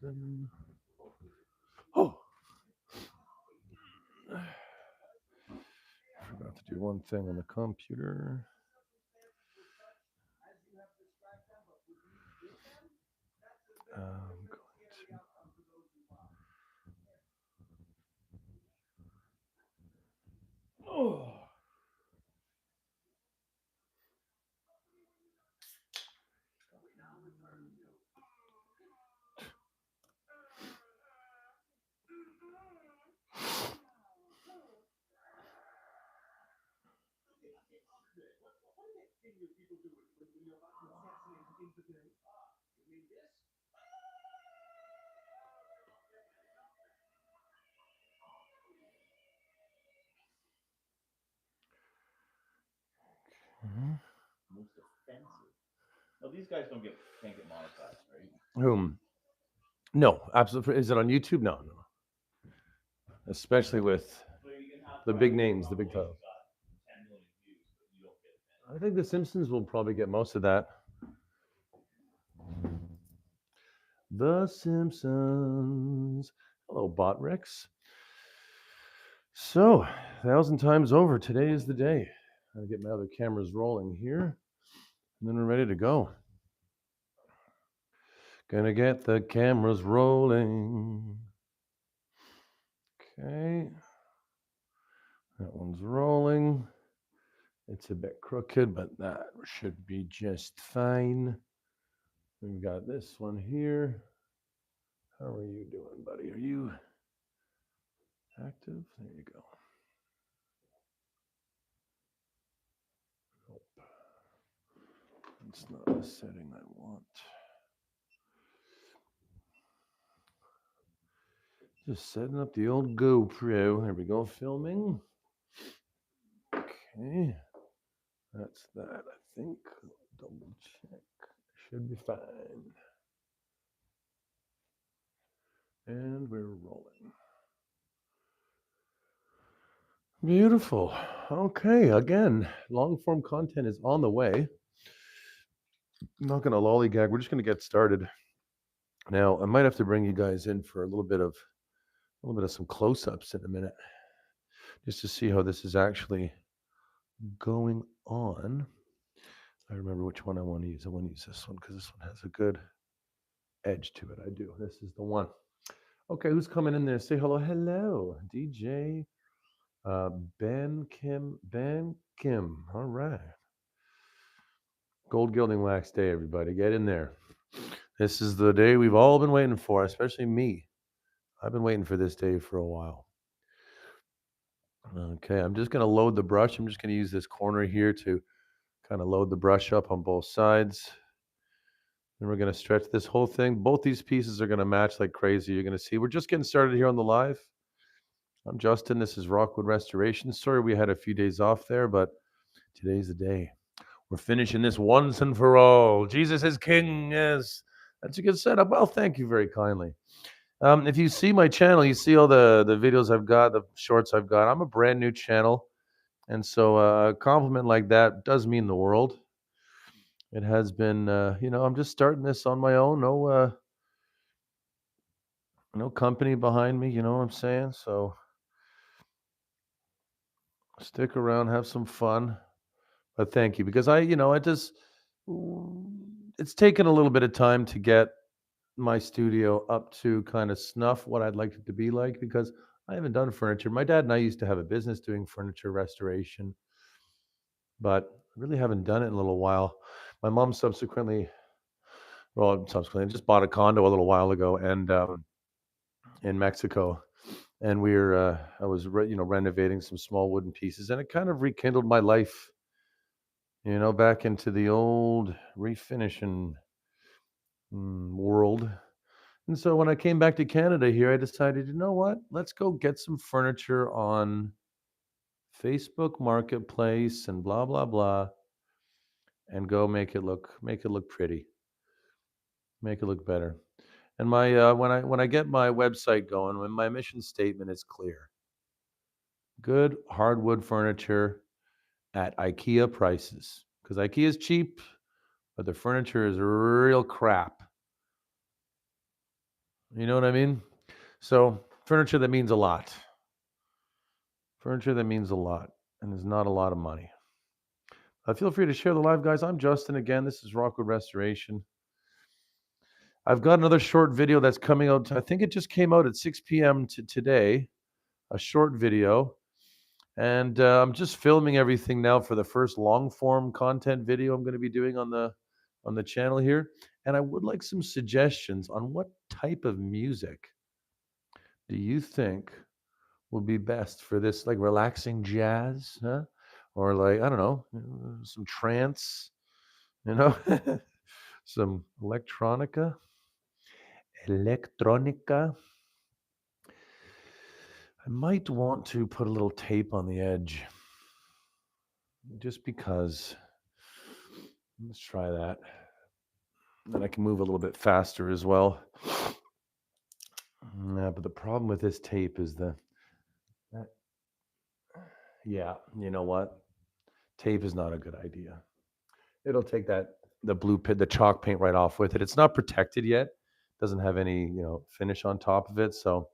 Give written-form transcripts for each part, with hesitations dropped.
something. Oh, I forgot to do one thing on the computer. I'm going to. Oh. Most offensive. No, these guys can't get monetized, right? Whom? No, absolutely. Is it on YouTube? No, no. Especially with So you can have the big names, the big Conversations titles. got 10 million views, but you don't get I think The Simpsons will probably get most of that. The Simpsons. Hello, Bot Rex. So, 1,000 times over. Today is the day. I'll get my other cameras rolling here, and then we're ready to go. Gonna get the cameras rolling. Okay. That one's rolling. It's a bit crooked, but that should be just fine. We've got this one here. How are you doing, buddy? Are you active? There you go. Nope. That's not the setting I want. Just setting up the old GoPro. There we go, filming. Okay. That's that, I think. Double check. Should be fine. And we're rolling. Beautiful. Okay, again, long form content is on the way. I'm not going to lollygag. We're just going to get started. Now, I might have to bring you guys in for a little bit of some close-ups in a minute, just to see how this is actually going on. I remember which one I want to use. I want to use this one because this one has a good edge to it. I do. This is the one. Okay, who's coming in there? Say hello. Hello, DJ Ben Kim. Ben Kim. All right. Gold Gilding Wax Day, everybody. Get in there. This is the day we've all been waiting for, especially me. I've been waiting for this day for a while. Okay, I'm just going to load the brush. I'm just going to use this corner here to kind of load the brush up on both sides. Then we're going to stretch this whole thing. Both these pieces are going to match like crazy. You're going to see. We're just getting started here on the live. I'm Justin. This is Rockwood Restoration. Sorry we had a few days off there, but today's the day. We're finishing this once and for all. Jesus is King. Yes, that's a good setup. Well, thank you very kindly. If you see my channel, you see all the videos I've got, the shorts I've got. I'm a brand new channel, and so a compliment like that does mean the world. It has been, I'm just starting this on my own. No company behind me. You know what I'm saying? So stick around, have some fun. But thank you, because it's taken a little bit of time to get my studio up to kind of snuff what I'd like it to be like, because I haven't done furniture. My dad and I used to have a business doing furniture restoration, but I really haven't done it in a little while. My mom subsequently just bought a condo a little while ago, and in Mexico, and I was renovating some small wooden pieces, and it kind of rekindled my life, back into the old refinishing world. And so when I came back to Canada here, I decided, you know what? Let's go get some furniture on Facebook Marketplace and blah blah blah, and go make it look pretty, make it look better. And my when I get my website going, when my mission statement is clear: good hardwood furniture at IKEA prices, because IKEA is cheap, but the furniture is real crap. You know what I mean? So furniture that means a lot. Furniture that means a lot and is not a lot of money. Feel free to share the live, guys. I'm Justin again. This is Rockwood Restoration. I've got another short video that's coming out. I think it just came out at 6 p.m. Today, a short video. And I'm just filming everything now for the first long form content video I'm going to be doing on the channel here. And I would like some suggestions on what type of music do you think would be best for this, like relaxing jazz, huh? Or like, I don't know, some trance, you know, some electronica. I might want to put a little tape on the edge just because. Let's try that. Then I can move a little bit faster as well. Yeah, but the problem with this tape is that, yeah, you know what? Tape is not a good idea. It'll take the chalk paint right off with it. It's not protected yet. Doesn't have any, finish on top of it. So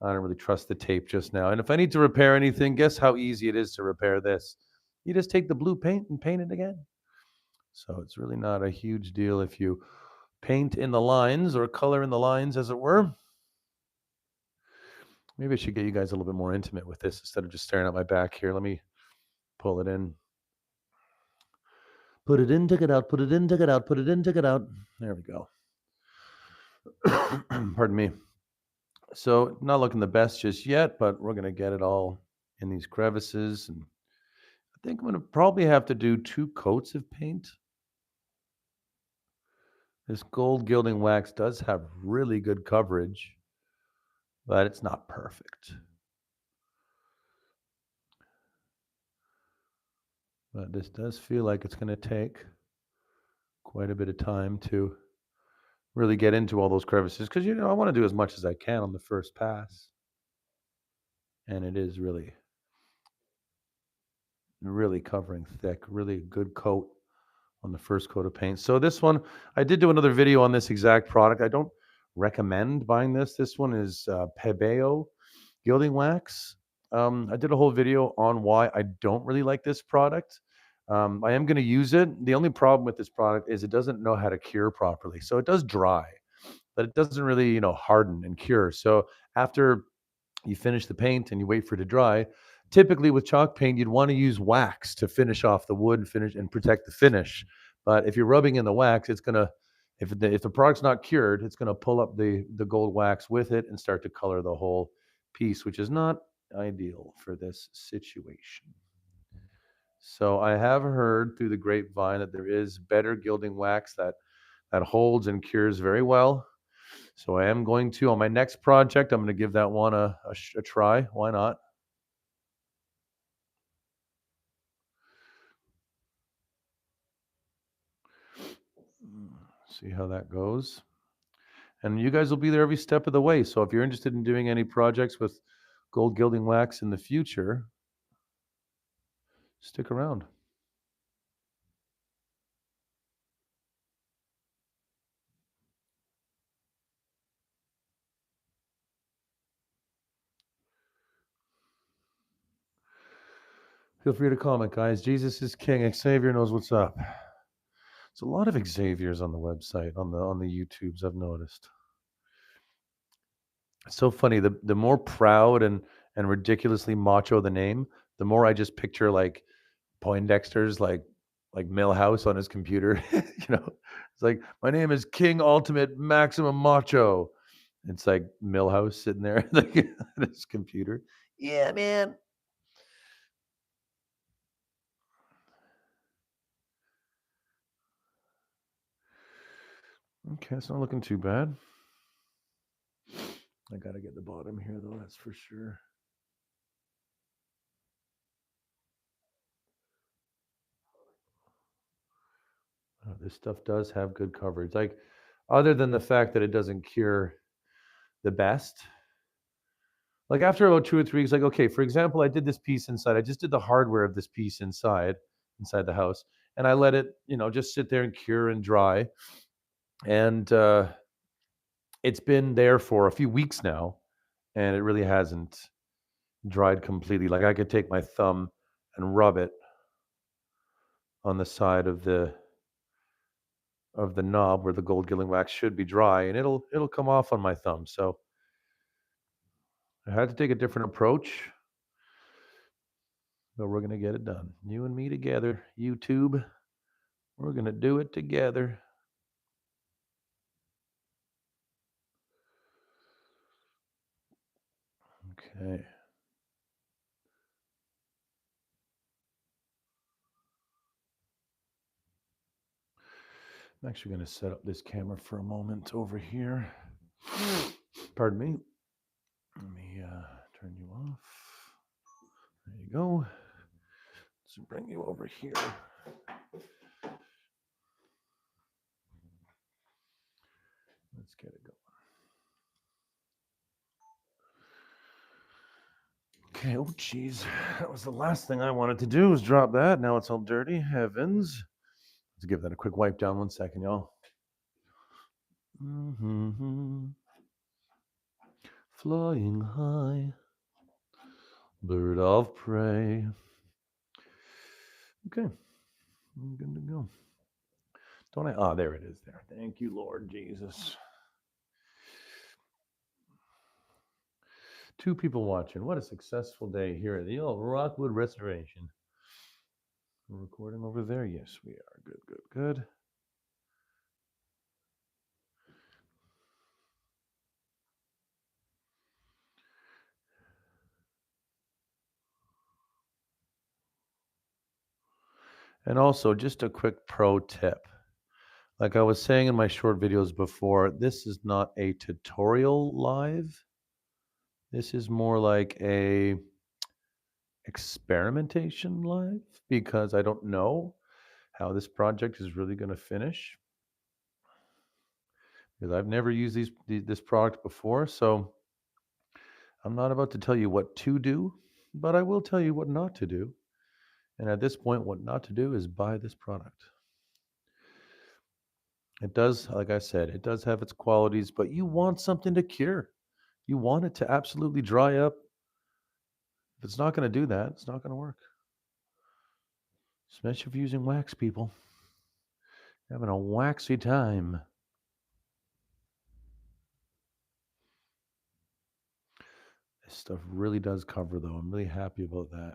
I don't really trust the tape just now. And if I need to repair anything, guess how easy it is to repair this? You just take the blue paint and paint it again. So it's really not a huge deal if you paint in the lines or color in the lines, as it were. Maybe I should get you guys a little bit more intimate with this instead of just staring at my back here. Let me pull it in. Put it in, take it out, put it in, take it out, put it in, take it out. There we go. Pardon me. So not looking the best just yet, but we're going to get it all in these crevices. And I think I'm going to probably have to do 2 coats of paint. This gold gilding wax does have really good coverage, but it's not perfect. But this does feel like it's going to take quite a bit of time to really get into all those crevices because, I want to do as much as I can on the first pass. And it is really, really covering thick, really good coat on the first coat of paint. So this one, I did do another video on this exact product. I don't recommend buying this. This one is Pebeo Gilding Wax. I did a whole video on why I don't really like this product. I am going to use it. The only problem with this product is it doesn't know how to cure properly. So it does dry, but it doesn't really, harden and cure. So after you finish the paint and you wait for it to dry, typically with chalk paint, you'd want to use wax to finish off the wood and finish and protect the finish. But if you're rubbing in the wax, it's gonna if the product's not cured, it's gonna pull up the gold wax with it and start to color the whole piece, which is not ideal for this situation. So I have heard through the grapevine that there is better gilding wax that holds and cures very well. So I am going to, on my next project, I'm going to give that one a try. Why not? See how that goes. And you guys will be there every step of the way. So if you're interested in doing any projects with gold gilding wax in the future, stick around. Feel free to comment, guys. Jesus is King. Xavier knows what's up. There's a lot of Xaviers on the website, on the YouTubes, I've noticed. It's so funny. The more proud and ridiculously macho the name, the more I just picture like Poindexter's like Millhouse on his computer. It's like, my name is King Ultimate Maximum Macho. It's like Millhouse sitting there like on his computer. Yeah, man. Okay, it's not looking too bad. I gotta get the bottom here though, that's for sure. This stuff does have good coverage. Like, other than the fact that it doesn't cure the best. Like after about 2 or 3 weeks, like, okay, for example, I did this piece inside. I just did the hardware of this piece inside the house, and I let it, just sit there and cure and dry. And it's been there for a few weeks now, and it really hasn't dried completely. Like I could take my thumb and rub it on the side of the knob where the gold gilding wax should be dry, and it'll come off on my thumb. So I had to take a different approach, but we're gonna get it done. You and me together, YouTube. We're gonna do it together. Okay. I'm actually gonna set up this camera for a moment over here. Pardon me. Let me turn you off. There you go. Let's bring you over here. Let's get it going. Okay, oh geez. That was the last thing I wanted to do was drop that. Now it's all dirty. Heavens. Let's give that a quick wipe down. 1 second, y'all. Mm-hmm. Flying high, bird of prey. Okay, I'm good to go. Don't I? Ah, there it is there. Thank you, Lord Jesus. 2 people watching. What a successful day here at the old Rockwood Restoration. We're recording over there? Yes, we are. Good, good, good. And also, just a quick pro tip. Like I was saying in my short videos before, this is not a tutorial live. This is more like a experimentation live because I don't know how this project is really going to finish because I've never used this product before. So I'm not about to tell you what to do, but I will tell you what not to do. And at this point, what not to do is buy this product. It does, like I said, it does have its qualities, but you want something to cure. You want it to absolutely dry up. If it's not going to do that, it's not going to work. Especially if you're using wax, people. Having a waxy time. This stuff really does cover, though. I'm really happy about that.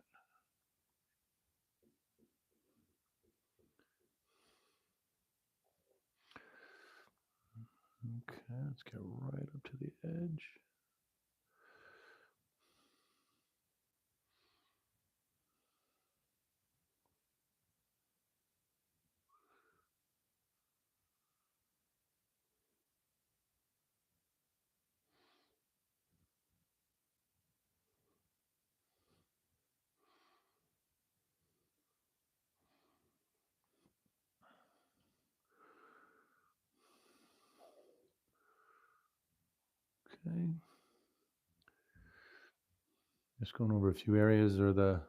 Okay, let's get right up to the edge. Okay. Just going over a few areas where the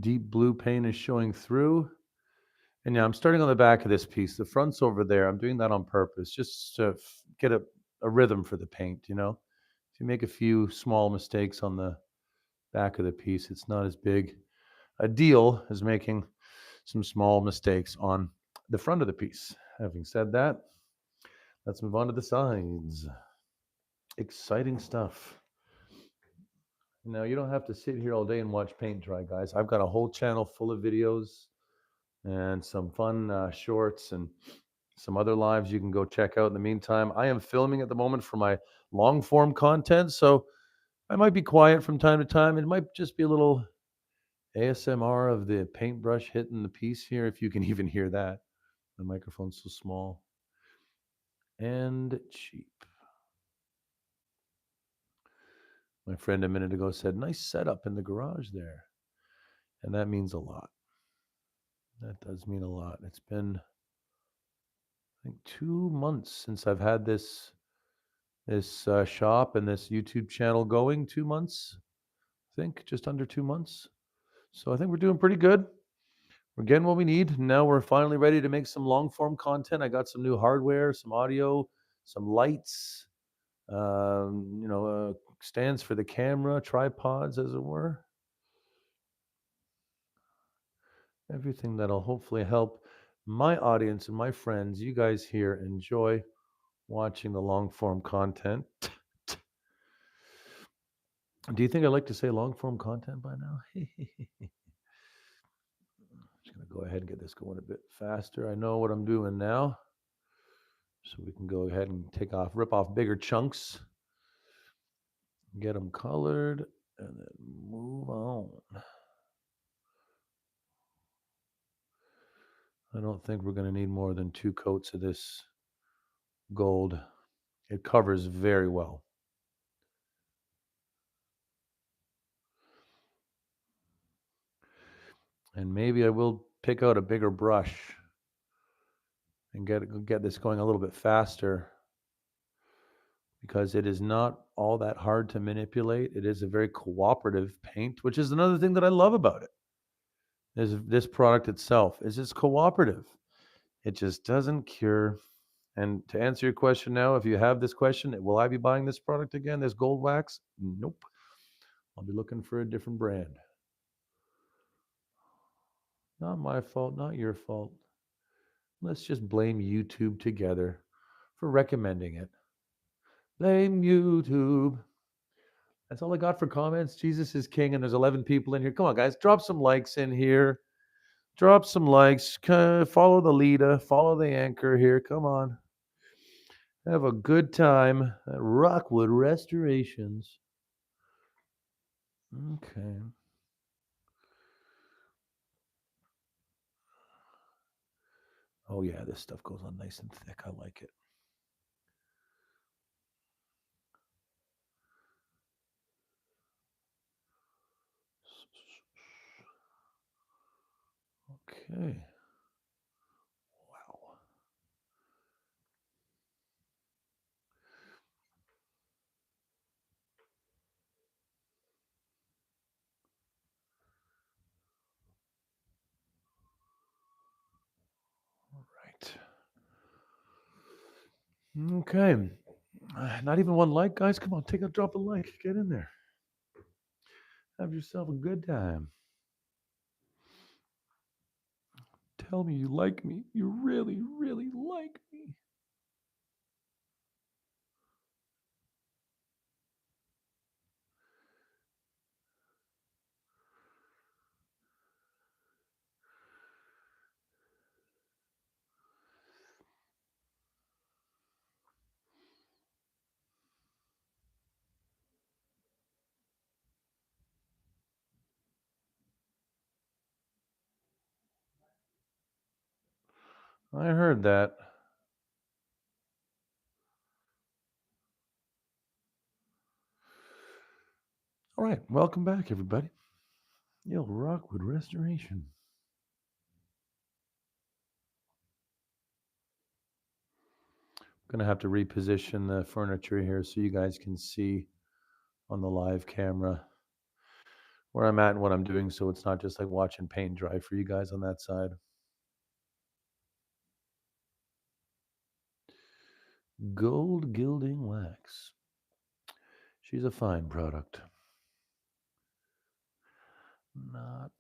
deep blue paint is showing through. And yeah, I'm starting on the back of this piece. The front's over there. I'm doing that on purpose, just to get a rhythm for the paint, you know? If you make a few small mistakes on the back of the piece, it's not as big a deal as making some small mistakes on the front of the piece. Having said that, let's move on to the sides. Exciting stuff. Now, you don't have to sit here all day and watch paint dry, guys. I've got a whole channel full of videos and some fun shorts and some other lives you can go check out in the meantime. I am filming at the moment for my long form content, so I might be quiet from time to time. It might just be a little ASMR of the paintbrush hitting the piece here, if you can even hear that. The microphone's so small and cheap. My friend a minute ago said, nice setup in the garage there. And that means a lot. That does mean a lot. It's been, I think, 2 months since I've had this shop and this YouTube channel going. 2 months, I think, just under 2 months. So I think we're doing pretty good. We're getting what we need. Now we're finally ready to make some long form content. I got some new hardware, some audio, some lights. stands for the camera, tripods, as it were. Everything that'll hopefully help my audience and my friends, you guys here, enjoy watching the long form content. Do you think I like to say long form content by now? Just going to go ahead and get this going a bit faster. I know what I'm doing now. So we can go ahead and rip off bigger chunks, get them colored, and then move on. I don't think we're going to need more than 2 coats of this gold. It covers very well. And maybe I will pick out a bigger brush and get this going a little bit faster, because it is not all that hard to manipulate. It is a very cooperative paint, which is another thing that I love about it. This product itself is it's cooperative. It just doesn't cure. And to answer your question now, if you have this question, will I be buying this product again, this gold wax? Nope. I'll be looking for a different brand. Not my fault, not your fault. Let's just blame YouTube together for recommending it. Blame YouTube. That's all I got for comments. Jesus is king, and there's 11 people in here. Come on, guys, drop some likes in here. Drop some likes. Follow the leader. Follow the anchor here. Come on. Have a good time at Rockwood Restorations. Okay. Oh, yeah, this stuff goes on nice and thick. I like it. Okay. Wow. All right. Okay. Not even one like, guys. Come on, take a drop a like. Get in there. Have yourself a good time. Tell me you like me. You really, really like me. I heard that. All right. Welcome back, everybody. Yo, Rockwood Restoration. I'm going to have to reposition the furniture here so you guys can see on the live camera where I'm at and what I'm doing, so it's not just like watching paint dry for you guys on that side. Gold Gilding Wax. She's a fine product. Not.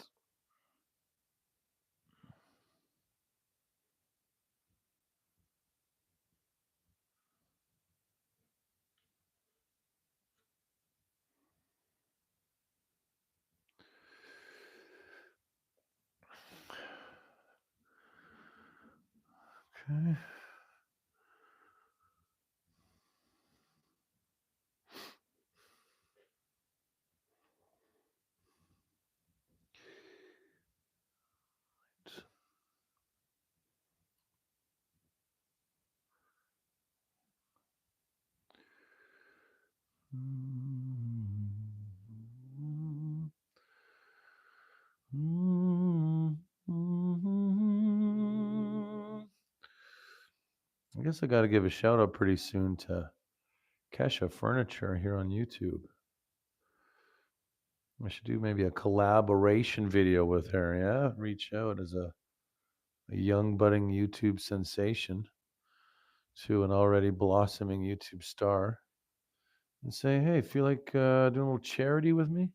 Okay. I guess I got to give a shout out pretty soon to Kesha Furniture here on YouTube. I should do maybe a collaboration video with her. Yeah, reach out as a young budding YouTube sensation to an already blossoming YouTube star. and say, hey, feel like doing a little charity with me?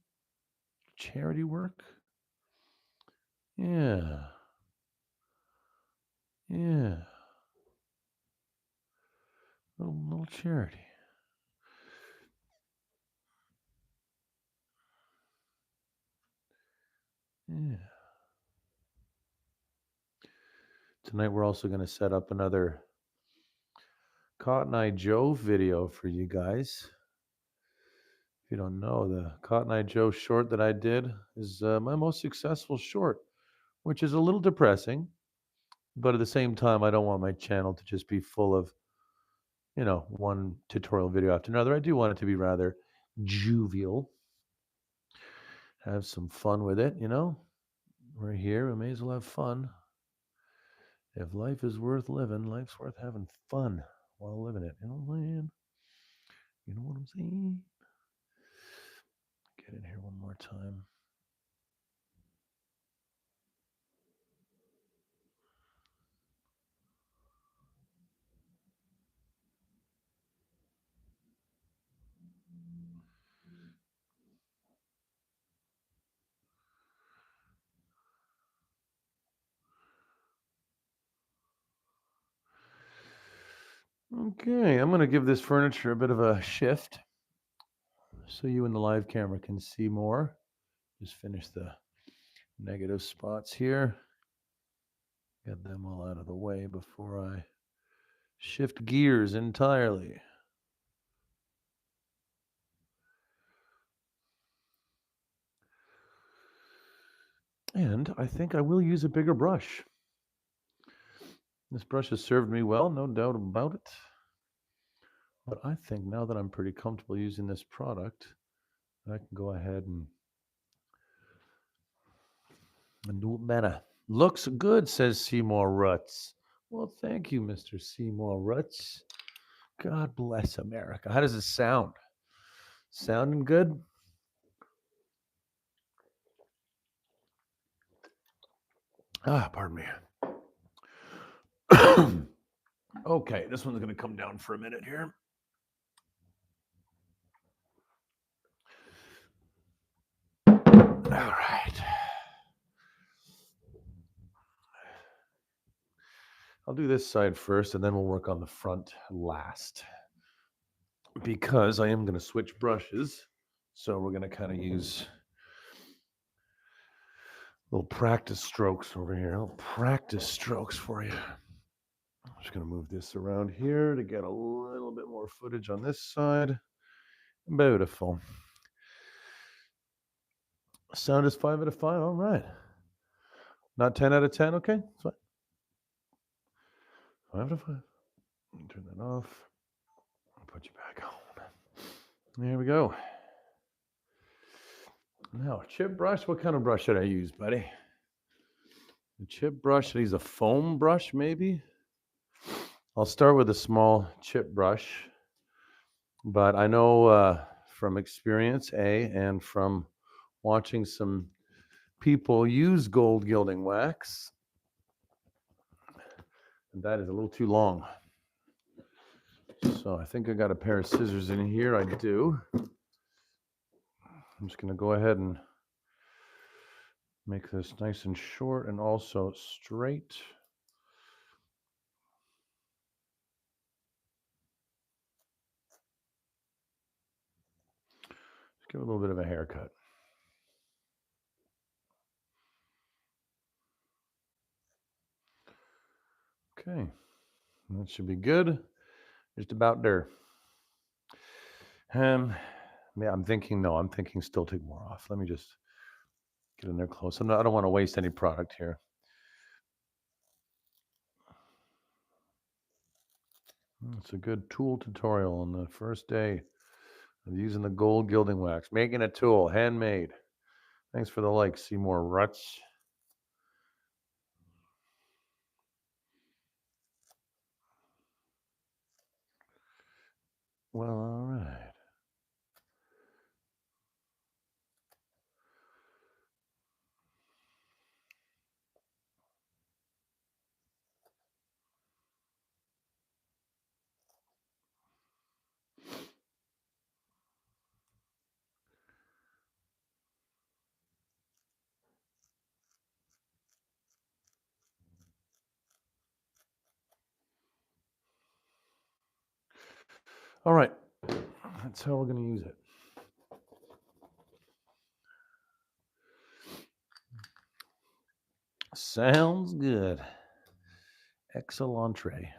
Charity work? Yeah. Yeah. Little charity. Yeah. Tonight we're also going to set up another Cotton Eye Joe video for you guys. If you don't know, the Cotton Eye Joe short that I did is my most successful short, which is a little depressing, but at the same time, I don't want my channel to just be full of, one tutorial video after another. I do want it to be rather jovial, have some fun with it, We're here, we may as well have fun. If life is worth living, life's worth having fun while living it. You know what I'm saying? You know what I'm saying? Get in here one more time. Okay, I'm going to give this furniture a bit of a shift so you in the live camera can see more. Just finish the negative spots here. Get them all out of the way before I shift gears entirely. And I think I will use a bigger brush. This brush has served me well, no doubt about it. But I think now that I'm pretty comfortable using this product, I can go ahead and do it better. Looks good, says Seymour Rutz. Well, thank you, Mr. Seymour Rutz. God bless America. How does it sound? Sounding good? Pardon me. Okay, this one's going to come down for a minute here. All right. I'll do this side first, and then we'll work on the front last. Because I am going to switch brushes, so we're going to kind of use little practice strokes over here. Little practice strokes for you. I'm just going to move this around here to get a little bit more footage on this side. Beautiful. Sound is 5 out of 5. All right. Not 10 out of 10. Okay. That's fine. 5 out of 5. Turn that off. I'll put you back on. There we go. Now, chip brush. What kind of brush should I use, buddy? The chip brush. Should I use a foam brush, maybe? I'll start with a small chip brush. But I know from experience, and from watching some people use gold gilding wax, that is a little too long. So I think I got a pair of scissors in here. I do. I'm just going to go ahead and make this nice and short and also straight. Just give it a little bit of a haircut. Okay, that should be good. Just about there. Yeah, I'm thinking still take more off. Let me just get in there close. I don't want to waste any product here. It's a good tool tutorial on the first day of using the gold gilding wax. Making a tool, handmade. Thanks for the like, Seymour Rutz. Well, all right. All right, that's how we're going to use it. Sounds good. Excellente.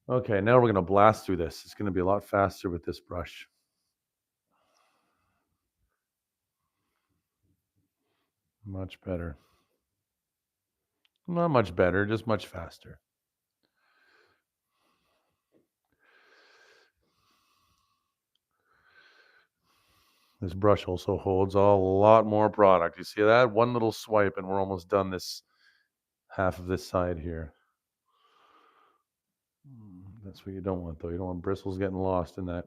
Okay, now we're going to blast through this. It's going to be a lot faster with this brush. Much better. Not much better, just much faster. This brush also holds a lot more product. You see that? One little swipe and we're almost done this half of this side here. That's what you don't want, though. You don't want bristles getting lost in that.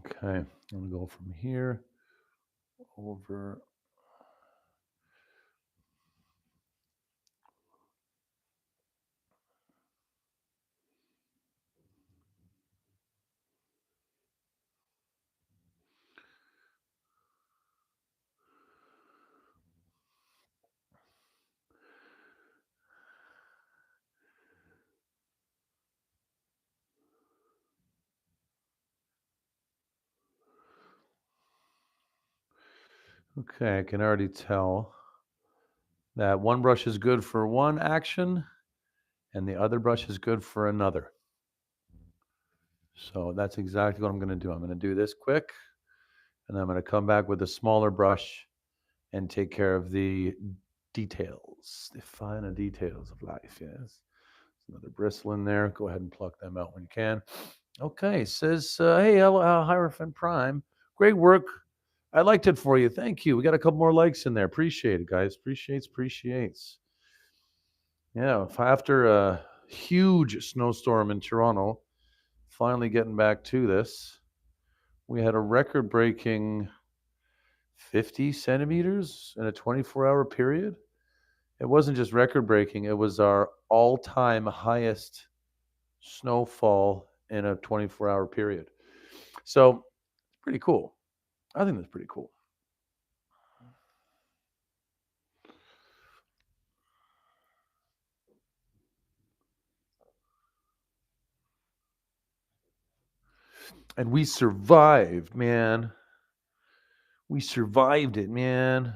Okay, I'm going to go from here over. Okay, I can already tell that one brush is good for one action and the other brush is good for another. So that's exactly what I'm going to do. I'm going to do this quick and I'm going to come back with a smaller brush and take care of the details, the finer details of life. Yes. Another bristle in there. Go ahead and pluck them out when you can. Okay, says, hey, Hierophant Prime, great work. I liked it for you. Thank you. We got a couple more likes in there. Appreciate it, guys. Appreciates. Yeah, after a huge snowstorm in Toronto, finally getting back to this, we had a record-breaking 50 centimeters in a 24-hour period. It wasn't just record-breaking, it was our all-time highest snowfall in a 24-hour period. So, pretty cool. I think that's pretty cool. And we survived, man. We survived it, man.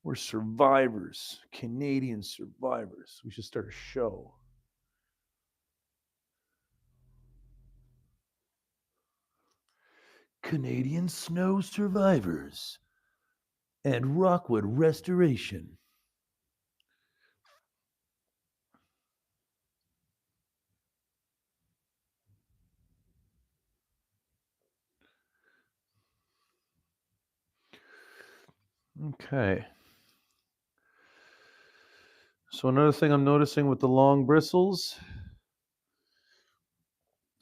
We're survivors, Canadian survivors. We should start a show. Canadian snow survivors and Rockwood restoration. Okay. So another thing I'm noticing with the long bristles,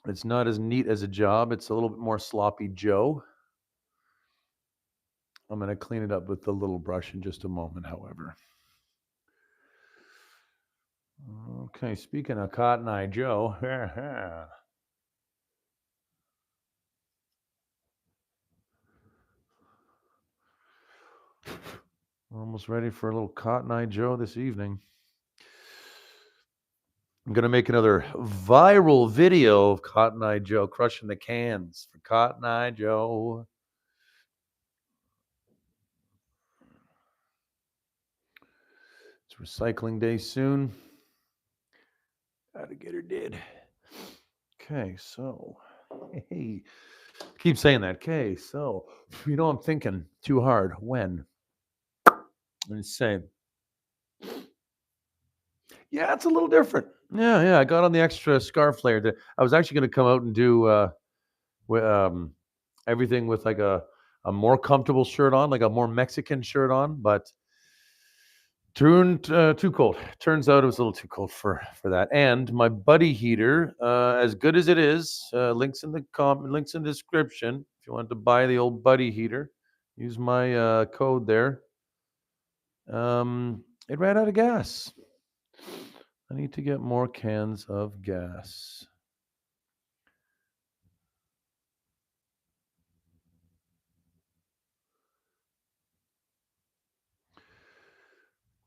it's not as neat as a job. It's a little bit more sloppy Joe. I'm going to clean it up with the little brush in just a moment, however. Okay, speaking of Cotton Eye Joe, we're almost ready for a little Cotton Eye Joe this evening. I'm going to make another viral video of Cotton Eye Joe crushing the cans for Cotton Eye Joe. It's recycling day soon. Alligator did. Okay, so, hey, keep saying that. Okay, so, you know, I'm thinking too hard. When? Let me say, yeah, it's a little different. Yeah, I got on the extra scarf layer. I was actually going to come out and do everything with like a more comfortable shirt on, like a more Mexican shirt on, but turned too cold. Turns out it was a little too cold for that. And my buddy heater, as good as it is, links in the links in the description. If you want to buy the old buddy heater, use my code there. It ran out of gas. I need to get more cans of gas.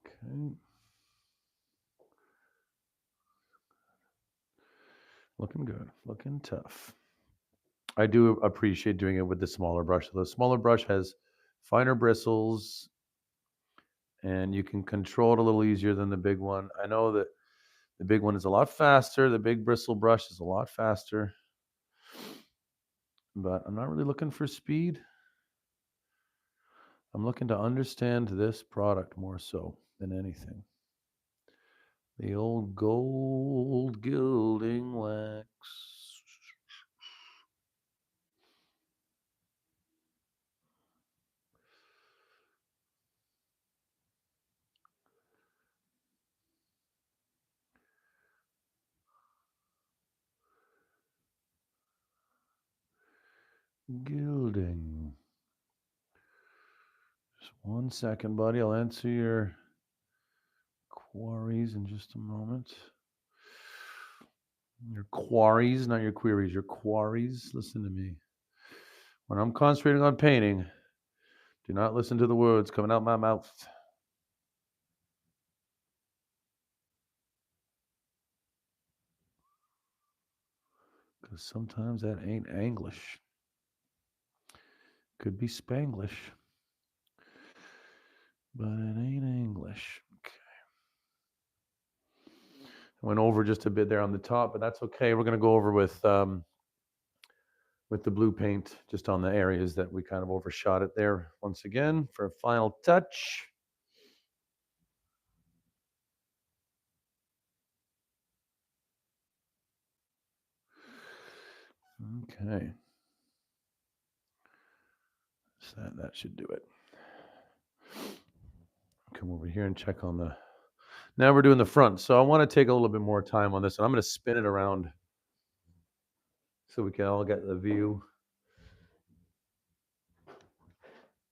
Okay. Looking good. Looking tough. I do appreciate doing it with the smaller brush. The smaller brush has finer bristles and you can control it a little easier than the big one. I know that the big one is a lot faster. The big bristle brush is a lot faster. But I'm not really looking for speed. I'm looking to understand this product more so than anything. The old gold gilding wax. Gilding. Just 1 second, buddy. I'll answer your queries in just a moment. Your quarries, not your queries, your quarries. Listen to me. When I'm concentrating on painting, do not listen to the words coming out my mouth. Because sometimes that ain't English. Could be Spanglish, but it ain't English. Okay. I went over just a bit there on the top, but that's okay. We're going to go over with the blue paint just on the areas that we kind of overshot it there once again for a final touch. Okay. So that should do it. Come over here and check on the. Now we're doing the front. So I want to take a little bit more time on this, and I'm going to spin it around so we can all get the view.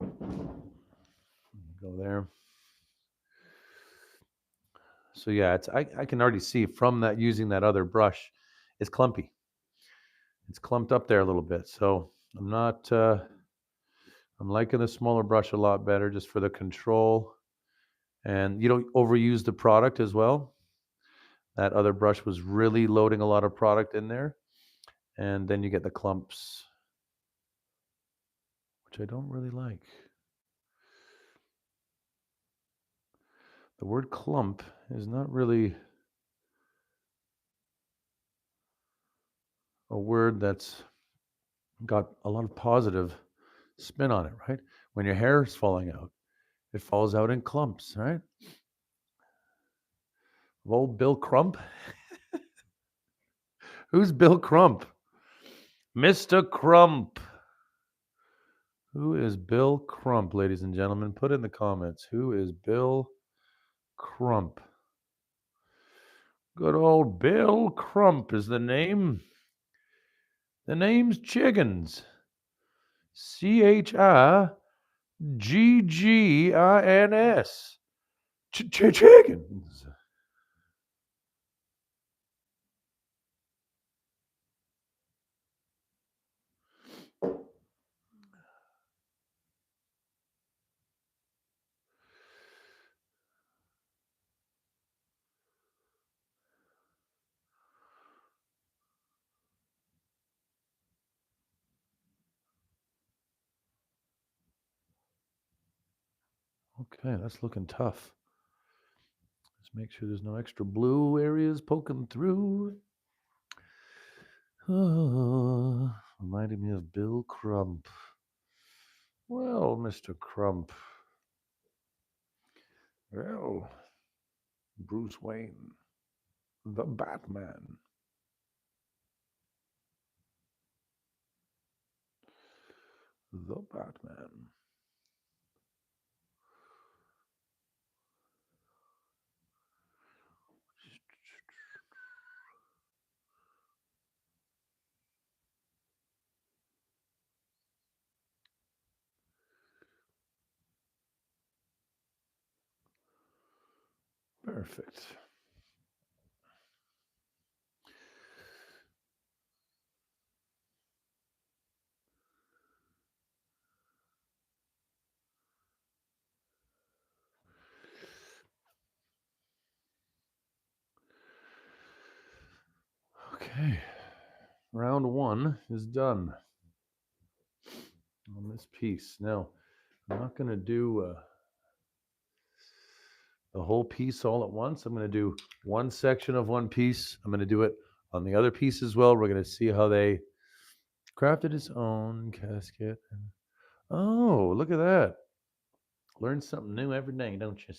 Go there. So yeah, I can already see from that using that other brush, it's clumpy. It's clumped up there a little bit. So I'm not. I'm liking the smaller brush a lot better just for the control, and you don't overuse the product as well. That other brush was really loading a lot of product in there, and then you get the clumps, which I don't really like. The word clump is not really a word that's got a lot of positive spin on it, right? When your hair is falling out, it falls out in clumps, right? Old Bill Crump. Who's Bill Crump? Mr. Crump. Who is Bill Crump, ladies and gentlemen? Put in the comments. Who is Bill Crump? Good old Bill Crump is the name. The name's Chiggins. Chiggins. Chiggins. Okay, that's looking tough. Let's make sure there's no extra blue areas poking through. Oh, reminded me of Bill Crump. Well, Mr. Crump. Well, Bruce Wayne, the Batman. The Batman. Perfect. Okay. round one is done on this piece. Now, I'm not going to do the whole piece all at once. I'm going to do one section of one piece. I'm going to do it on the other piece as well. We're going to see how they crafted his own casket. Oh, look at that. Learn something new every day, don't you?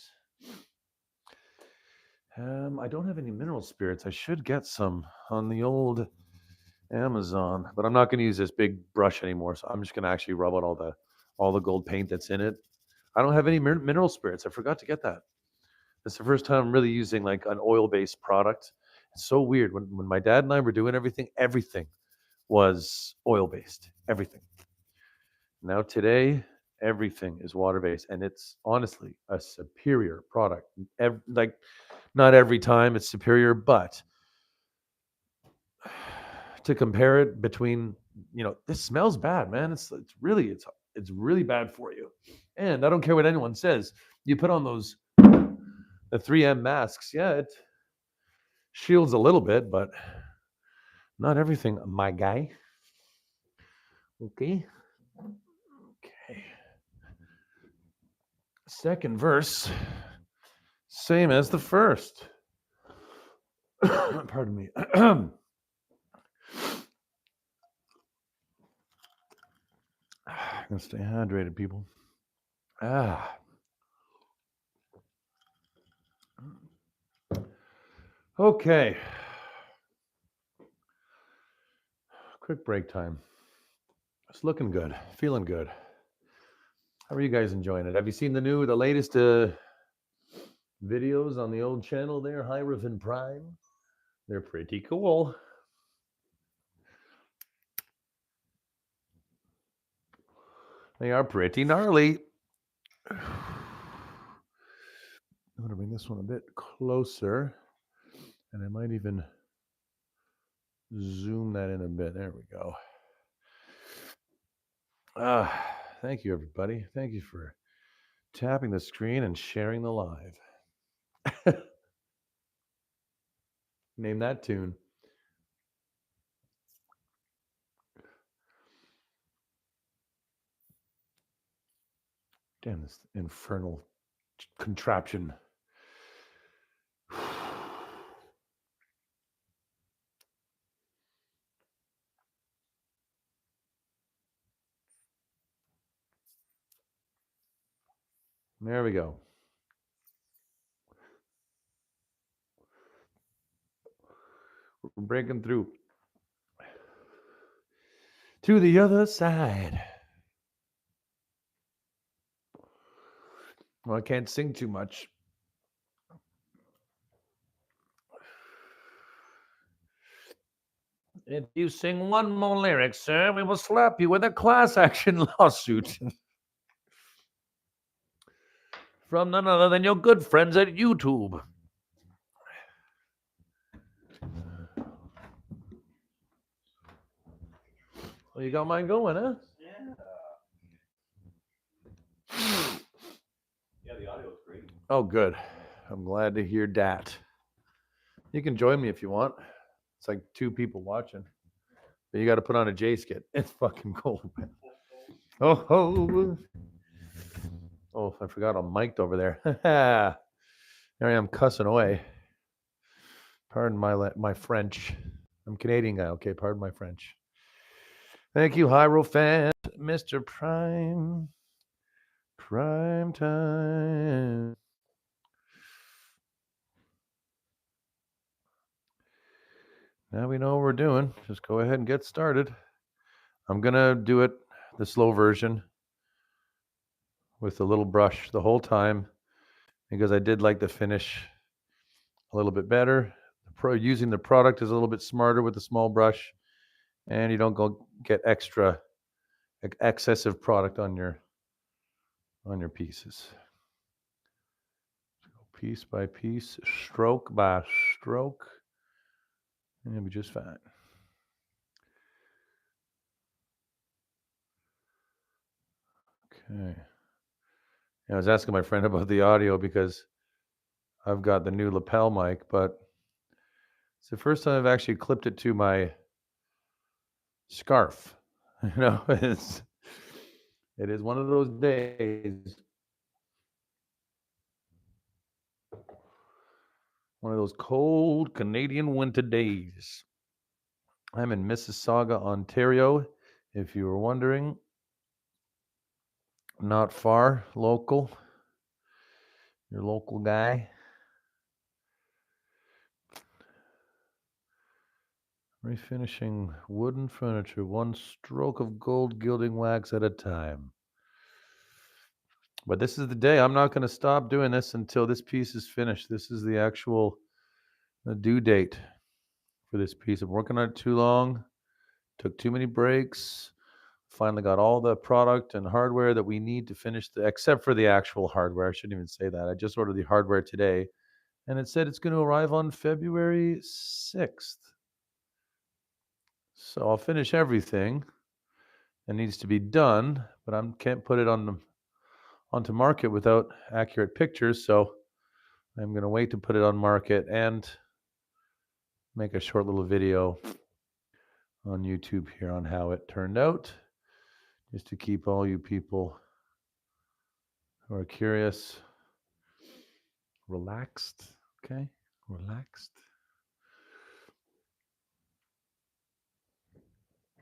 I don't have any mineral spirits. I should get some on the old Amazon, but I'm not going to use this big brush anymore. So I'm just going to actually rub out all the gold paint that's in it. I don't have any mineral spirits. I forgot to get that. It's the first time I'm really using like an oil-based product. It's so weird. When my dad and I were doing everything was oil-based. Everything. Now today, everything is water-based, and it's honestly a superior product. Like, not every time it's superior, but to compare it between, this smells bad, man. It's really bad for you. And I don't care what anyone says. You put on the 3M masks, yeah, it shields a little bit, but not everything, my guy. Okay. Okay. Second verse, same as the first. Pardon me. I'm gonna stay hydrated, people. Okay. Quick break time. It's looking good, feeling good. How are you guys enjoying it? Have you seen the latest videos on the old channel there, Hyrevin Prime? They're pretty cool. They are pretty gnarly. I'm going to bring this one a bit closer, and I might even zoom that in a bit. There we go. Thank you, everybody. Thank you for tapping the screen and sharing the live. Name that tune. Damn, this infernal contraption. There we go. We're breaking through to the other side. Well, I can't sing too much. If you sing one more lyric, sir, we will slap you with a class action lawsuit from none other than your good friends at YouTube. Well, you got mine going, huh? Yeah. Yeah, the audio is great. Oh, good. I'm glad to hear that. You can join me if you want. It's like 2 people watching. But you got to put on a J skit. It's fucking cool, man. Oh, I forgot I'm mic'd over there. There I am cussing away. Pardon my French. I'm Canadian guy, okay? Pardon my French. Thank you, Hierophant, Mr. Prime. Prime time. Now we know what we're doing. Just go ahead and get started. I'm going to do it the slow version with the little brush the whole time because I did like the finish a little bit better. Using the product is a little bit smarter with the small brush, and you don't go get excessive product on your pieces. So piece by piece, stroke by stroke, and it'll be just fine. Okay. I was asking my friend about the audio because I've got the new lapel mic, but it's the first time I've actually clipped it to my scarf. It is one of those days, one of those cold Canadian winter days. I'm in Mississauga, Ontario, if you were wondering. Not far, local. Your local guy. Refinishing wooden furniture, one stroke of gold gilding wax at a time. But this is the day. I'm not going to stop doing this until this piece is finished. This is the actual due date for this piece. I'm working on it too long. Took too many breaks. Finally got all the product and hardware that we need to finish except for the actual hardware. I shouldn't even say that. I just ordered the hardware today, and it said it's going to arrive on February 6th. So I'll finish everything that needs to be done, but I can't put it onto market without accurate pictures. So I'm going to wait to put it on market and make a short little video on YouTube here on how it turned out, just to keep all you people who are curious relaxed. Okay, relaxed.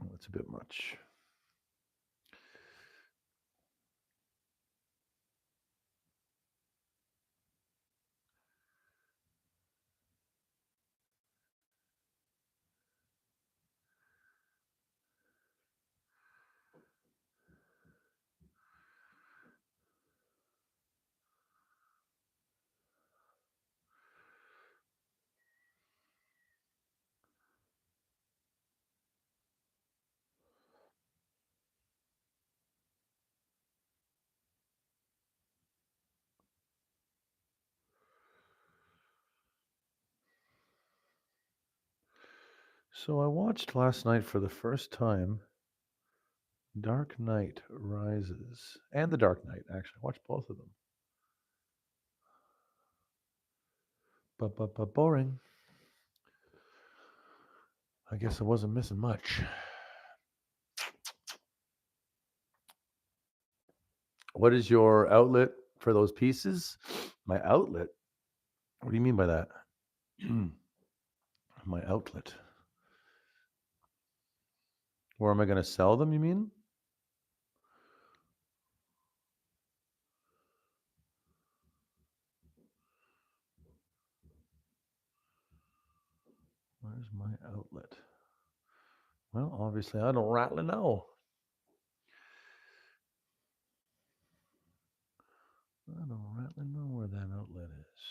Oh, that's a bit much. So I watched last night for the first time Dark Knight Rises and The Dark Knight. Actually, I watched both of them. But boring. I guess I wasn't missing much. What is your outlet for those pieces? My outlet? What do you mean by that? My outlet. Where am I going to sell them, you mean? Where's my outlet? Well, obviously, I don't rightly know. I don't rightly know where that outlet is.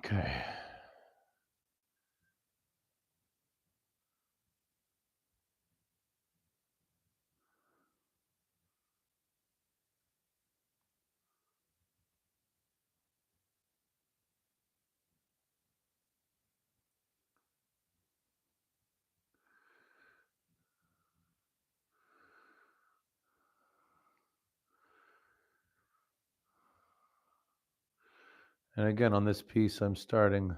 Okay. And again, on this piece, I'm starting on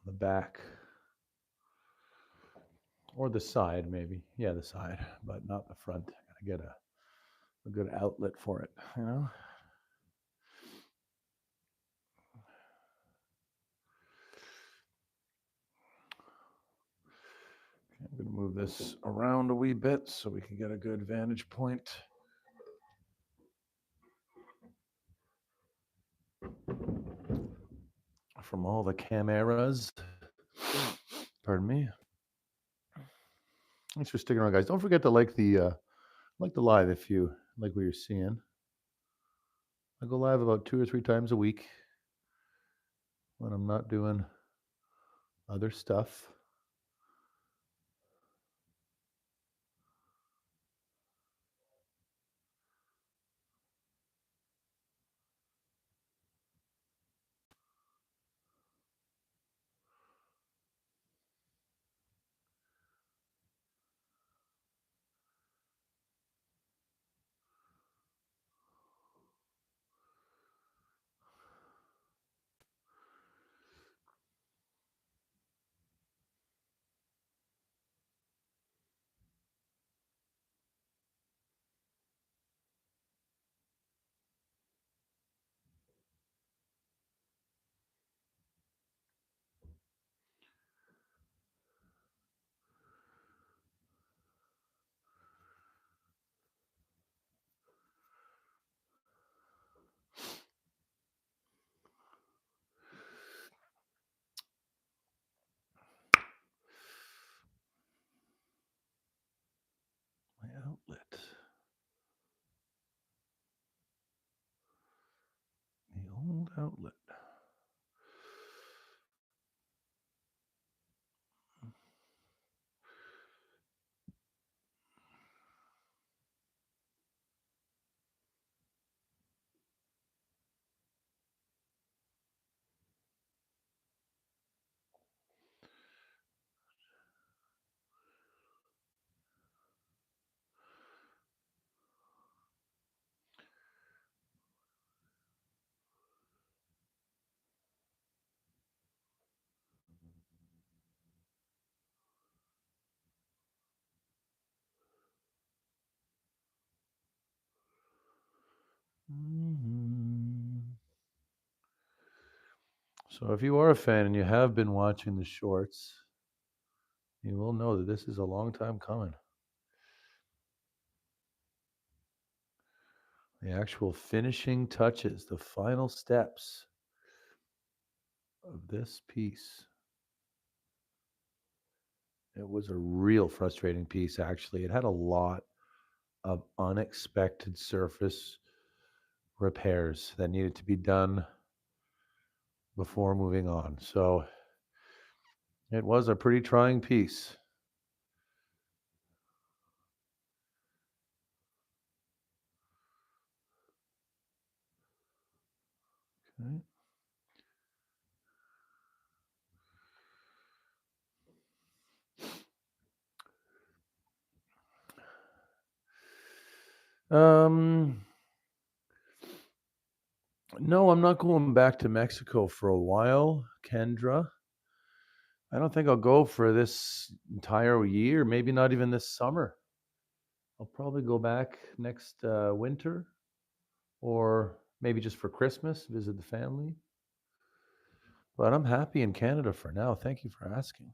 the back or the side, maybe. Yeah, the side, but not the front. I gotta get a good outlet for it, you know? Okay, I'm gonna move this around a wee bit so we can get a good vantage point. From all the cameras. Pardon me. Thanks for sticking around, guys. Don't forget to like the live if you like what you're seeing. I go live about 2 or 3 times a week when I'm not doing other stuff. outlet. So if you are a fan and you have been watching the shorts, you will know that this is a long time coming. The actual finishing touches, the final steps of this piece. It was a real frustrating piece, actually. It had a lot of unexpected surface repairs that needed to be done before moving on. So it was a pretty trying piece. Okay. No, I'm not going back to Mexico for a while, Kendra. I don't think I'll go for this entire year, maybe not even this summer. I'll probably go back next winter or maybe just for Christmas, visit the family. But I'm happy in Canada for now. Thank you for asking.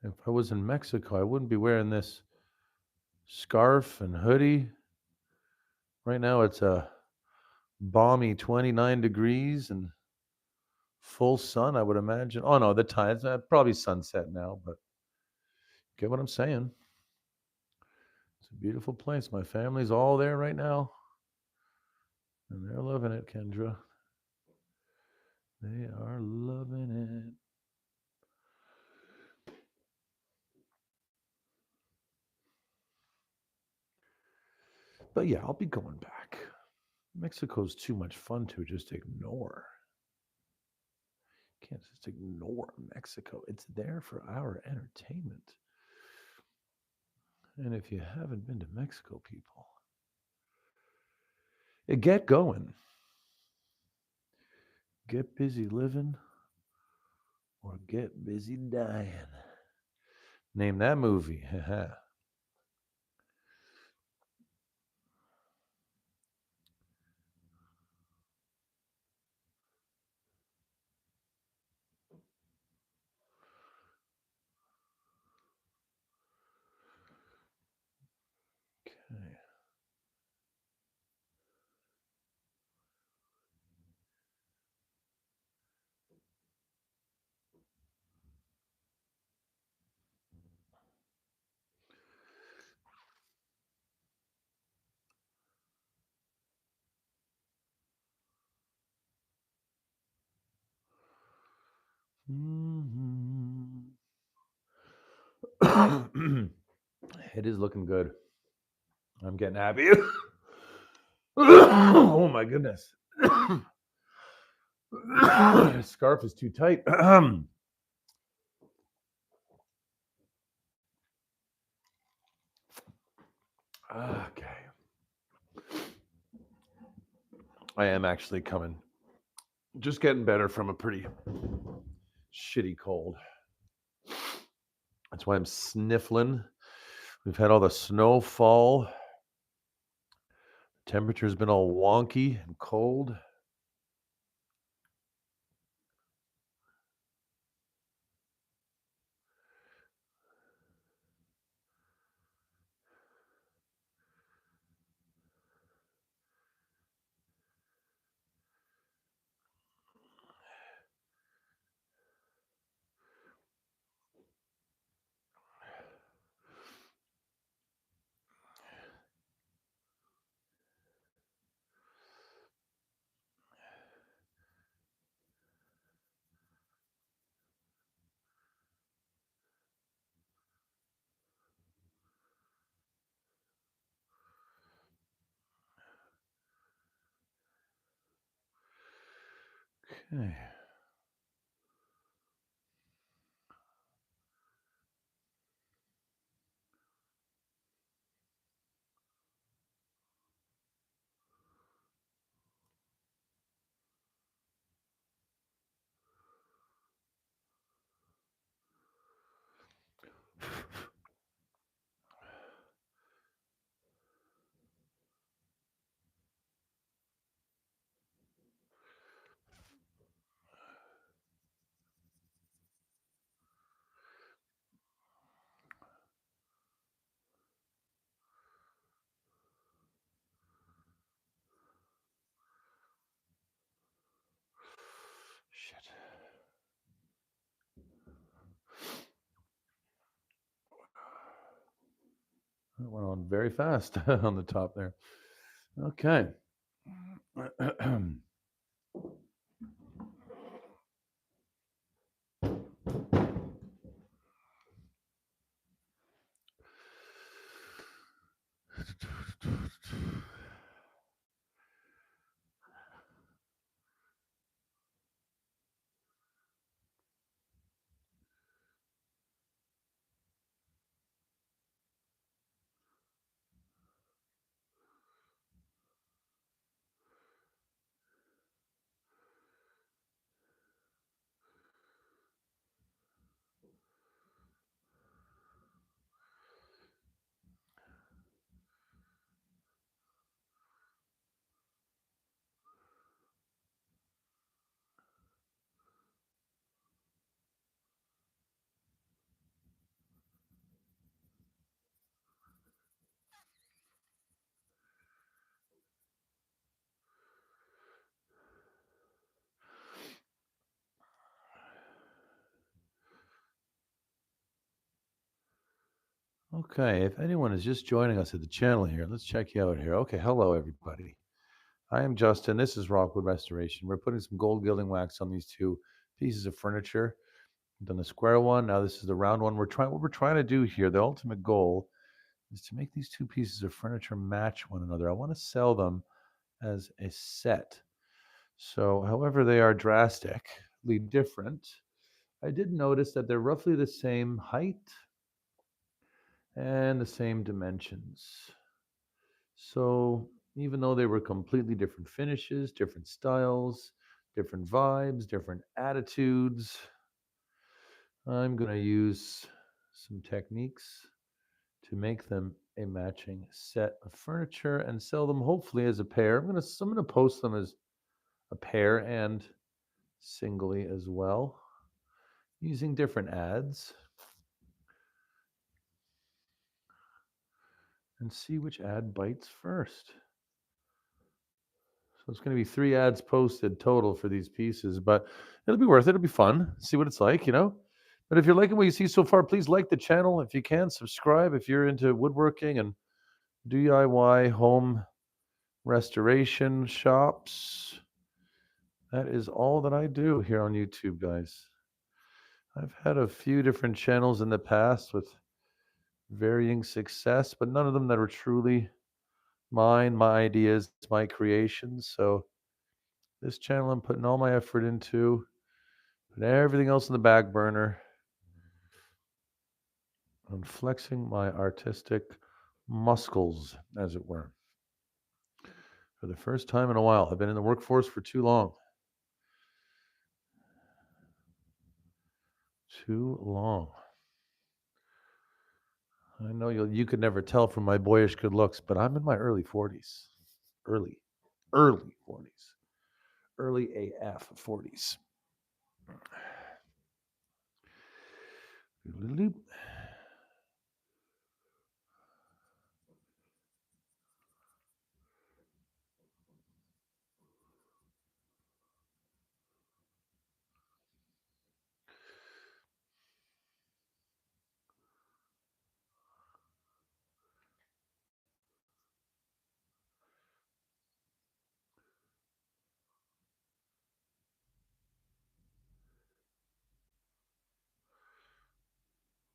If I was in Mexico, I wouldn't be wearing this scarf and hoodie. Right now it's a balmy 29 degrees and full sun, I would imagine. Oh no, the tides probably sunset now, but get what I'm saying. It's a beautiful place. My family's all there right now, and they're loving it, Kendra. They are loving it. But yeah, I'll be going back. Mexico's too much fun to just ignore. Can't just ignore Mexico. It's there for our entertainment. And if you haven't been to Mexico, people, get going. Get busy living or get busy dying. Name that movie. Okay. It is looking good. I'm getting happy. Oh my goodness. Scarf is too tight. Okay. I am actually coming. Just getting better from a pretty shitty cold. That's why I'm sniffling. We've had all the snowfall. Temperature's been all wonky and cold. Okay. Shit. That went on very fast on the top there. Okay. Okay, if anyone is just joining us at the channel here, let's check you out here. Okay, hello everybody. I am Justin. This is Rockwood Restoration. We're putting some gold gilding wax on these two pieces of furniture. We've done the square one. Now this is the round one. What we're trying to do here, the ultimate goal is to make these two pieces of furniture match one another. I want to sell them as a set. So, however, they are drastically different. I did notice that they're roughly the same height and the same dimensions. So, even though they were completely different finishes, different styles, different vibes, different attitudes, I'm going to use some techniques to make them a matching set of furniture and sell them hopefully as a pair. I'm going to post them as a pair and singly as well using different ads and see which ad bites first. So it's going to be 3 ads posted total for these pieces, but it'll be worth it. It'll be fun. See what it's like, you know? But if you're liking what you see so far, please like the channel. If you can, subscribe if you're into woodworking and DIY home restoration shops. That is all that I do here on YouTube, guys. I've had a few different channels in the past with varying success, but none of them that are truly mine, my ideas, my creations. So this channel I'm putting all my effort into, putting everything else in the back burner. I'm flexing my artistic muscles, as it were. For the first time in a while. I've been in the workforce for too long. Too long. I know you could never tell from my boyish good looks, but I'm in my early 40s. Early 40s. Early AF 40s.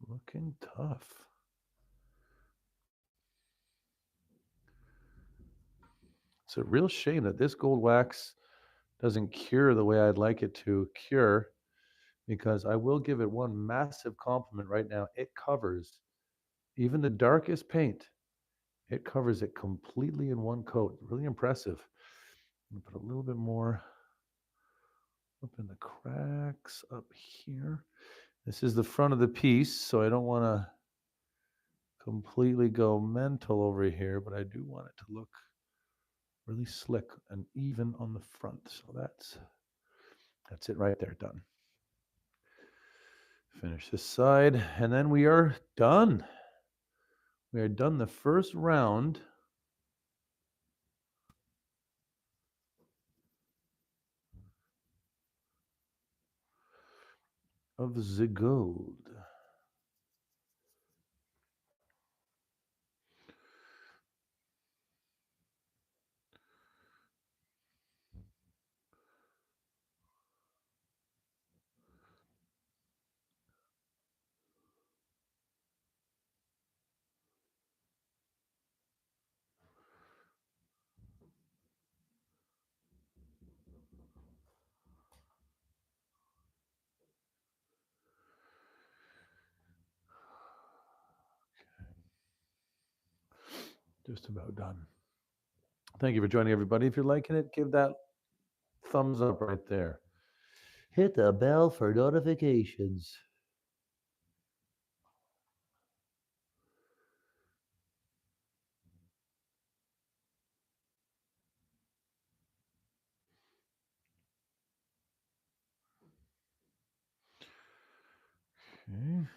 Looking tough. It's a real shame that this gold wax doesn't cure the way I'd like it to cure, because I will give it one massive compliment right now. It covers even the darkest paint. It covers it completely in one coat. Really impressive. I'm gonna put a little bit more up in the cracks up here. This is the front of the piece, so I don't want to completely go mental over here, but I do want it to look really slick and even on the front. So that's it right there, done. Finish this side, and then we are done. We are done the first round of the gold. Just about done. Thank you for joining, everybody. If you're liking it, give that thumbs up right there. Hit the bell for notifications. Okay.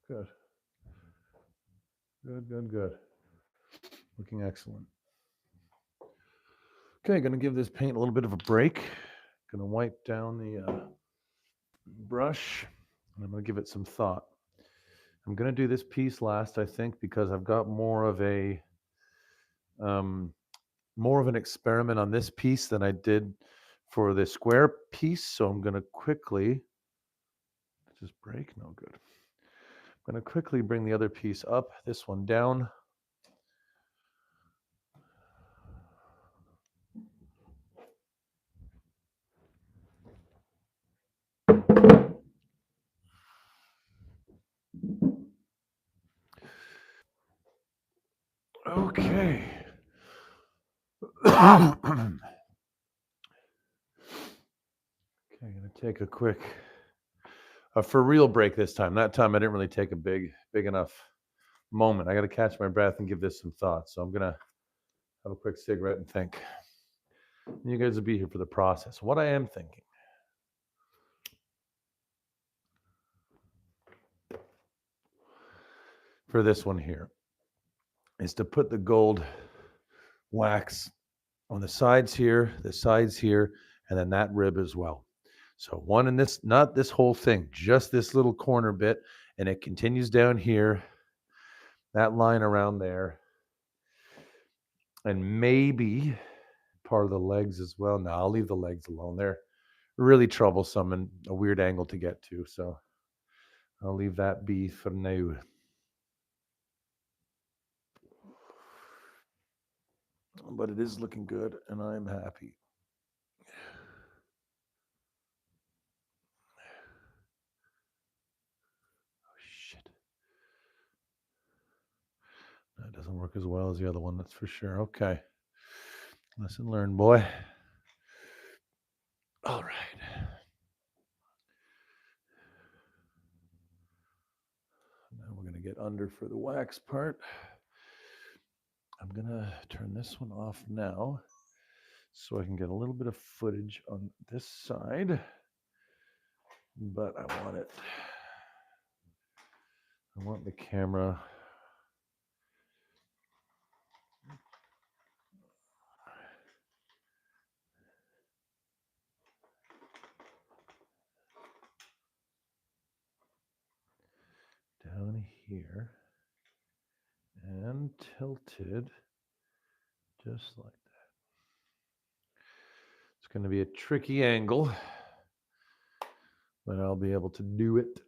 Good. Good, good, good. Looking excellent. Okay, going to give this paint a little bit of a break. Going to wipe down the brush, and I'm going to give it some thought. I'm going to do this piece last, I think, because I've got um, more of an experiment on this piece than I did for the square piece. So I'm going to quickly just break. No good. I'm going to quickly bring the other piece up. This one down. Okay. Okay, gonna take a quick, for real break this time. That time I didn't really take a big enough moment. I got to catch my breath and give this some thought. So I'm gonna have a quick cigarette and think. You guys will be here for the process. What I am thinking. For this one here is to put the gold wax on the sides here, and then that rib as well. So one in this, not this whole thing, just this little corner bit, and it continues down here, that line around there, and maybe part of the legs as well. No, I'll leave the legs alone. They're really troublesome and a weird angle to get to, so I'll leave that be for now. But it is looking good, and I'm happy. Oh, shit. That doesn't work as well as the other one, that's for sure. Okay. Lesson learned, boy. All right. Now we're going to get under for the wax part. I'm going to turn this one off now so I can get a little bit of footage on this side. But I want the camera down here and tilted just like that. It's going to be a tricky angle, but I'll be able to do it.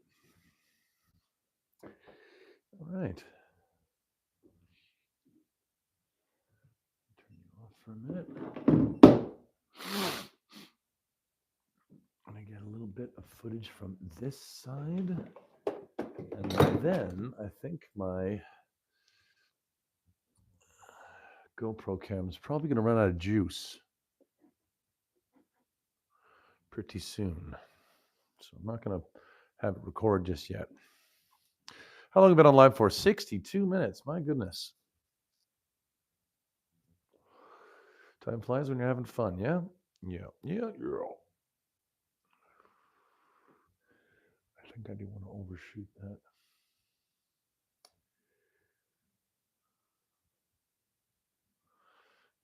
All right. Turn you off for a minute. I'm going to get a little bit of footage from this side. And then I think my GoPro camera is probably going to run out of juice pretty soon. So I'm not going to have it record just yet. How long have you been on live for? 62 minutes. My goodness. Time flies when you're having fun, yeah? Yeah. I think I do want to overshoot that.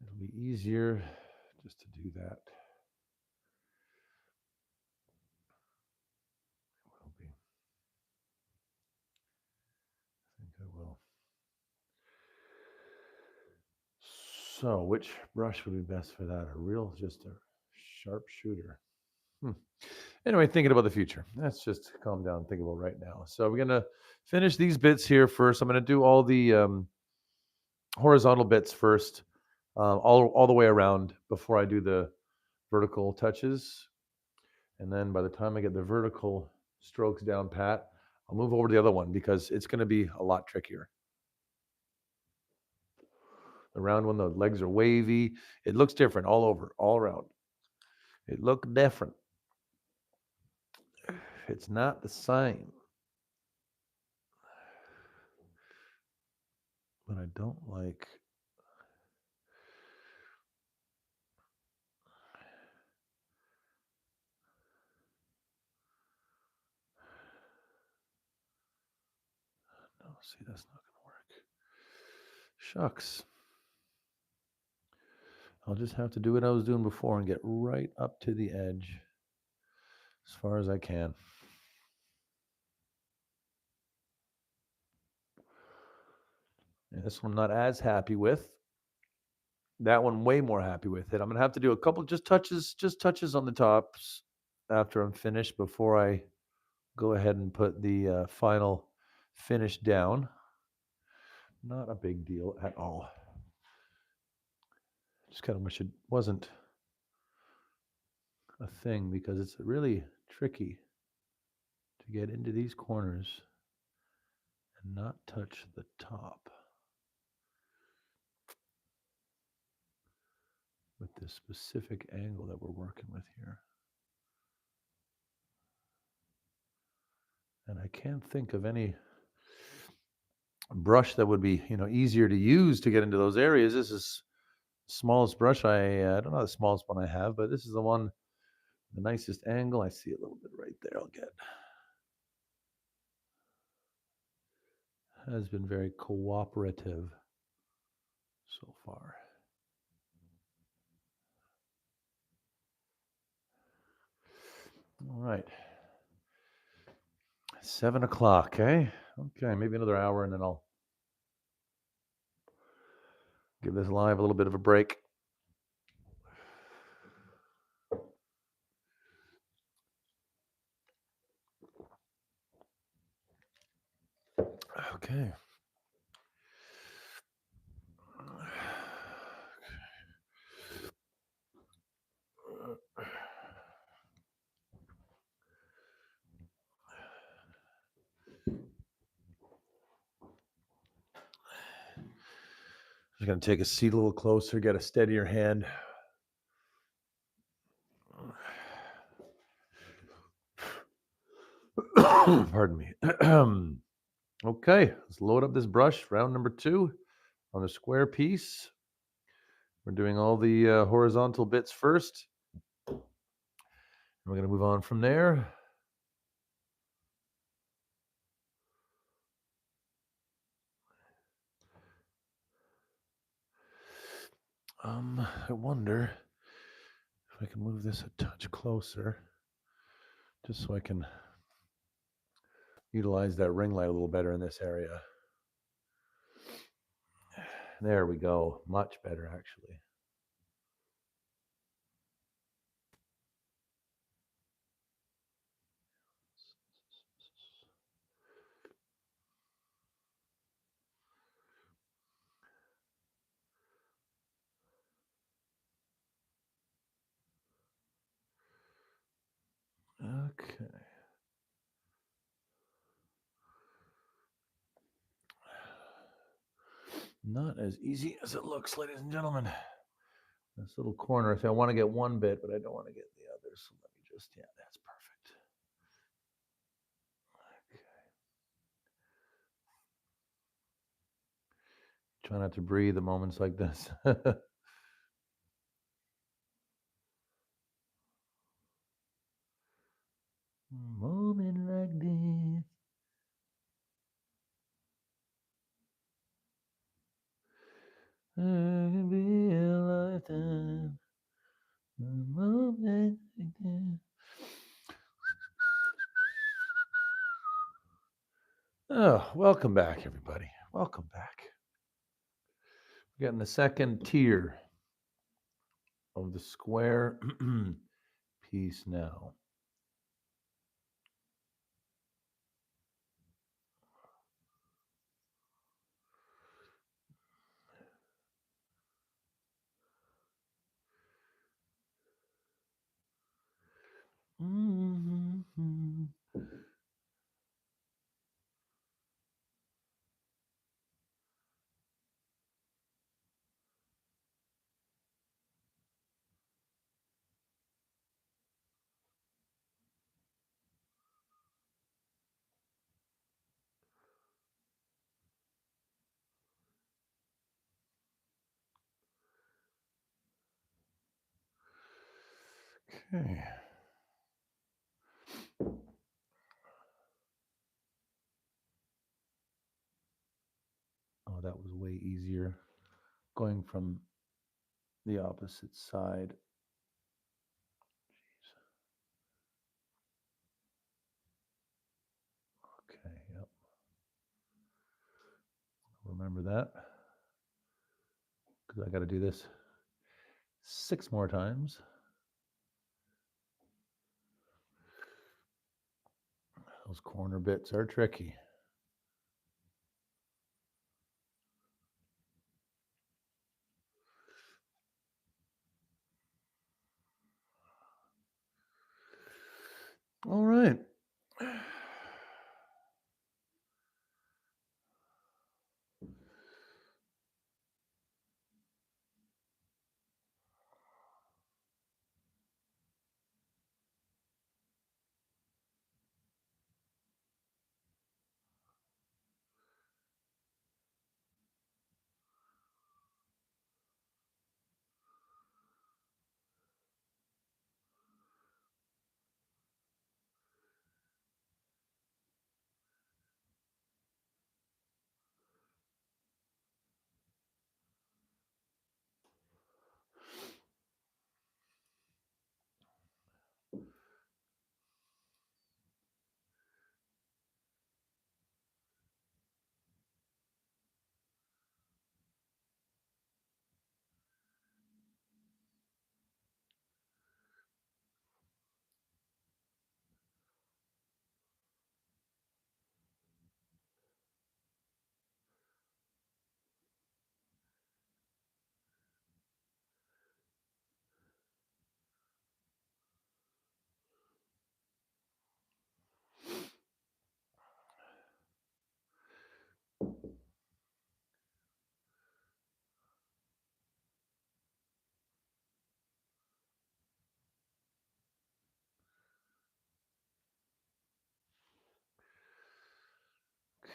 It'll be easier just to do that. It will be. I think I will. So, which brush would be best for that? Just a sharpshooter? Anyway, thinking about the future. Let's just calm down and think about right now. So we're going to finish these bits here first. I'm going to do all the horizontal bits first, all the way around before I do the vertical touches. And then by the time I get the vertical strokes down pat, I'll move over to the other one because it's going to be a lot trickier. The round one, the legs are wavy. It looks different all over, all around. It looks different. It's not the same. But I don't like... No, see, that's not going to work. Shucks. I'll just have to do what I was doing before and get right up to the edge as far as I can. And this one I'm not as happy with. That one way more happy with it. I'm going to have to do a couple just touches on the tops after I'm finished before I go ahead and put the final finish down. Not a big deal at all. Just kind of wish it wasn't a thing because it's really tricky to get into these corners and not touch the top with this specific angle that we're working with here. And I can't think of any brush that would be, easier to use to get into those areas. This is the smallest brush I don't know the smallest one I have, but this is the one, the nicest angle. I see a little bit right there. I'll get. Has been very cooperative so far. All right. 7 o'clock, eh? Okay, maybe another hour and then I'll give this live a little bit of a break. Okay. Just gonna take a seat a little closer, get a steadier hand. Pardon me. Okay, let's load up this brush, round number 2 on a square piece. We're doing all the horizontal bits first. We're gonna move on from there. I wonder if I can move this a touch closer, just so I can utilize that ring light a little better in this area. There we go. Much better, actually. Okay. Not as easy as it looks, ladies and gentlemen. This little corner, I want to get one bit, but I don't want to get the other. So let me just, yeah, that's perfect. Okay. Try not to breathe at moments like this. Moment like this. Could be a lifetime. A moment like this. Oh, welcome back, everybody. Welcome back. We're getting the second tier of the square piece now. Mm-hmm. Okay. Oh, that was way easier. Going from the opposite side. Jeez. Okay, yep. Remember that. Because I got to do this 6 more times. Those corner bits are tricky. All right.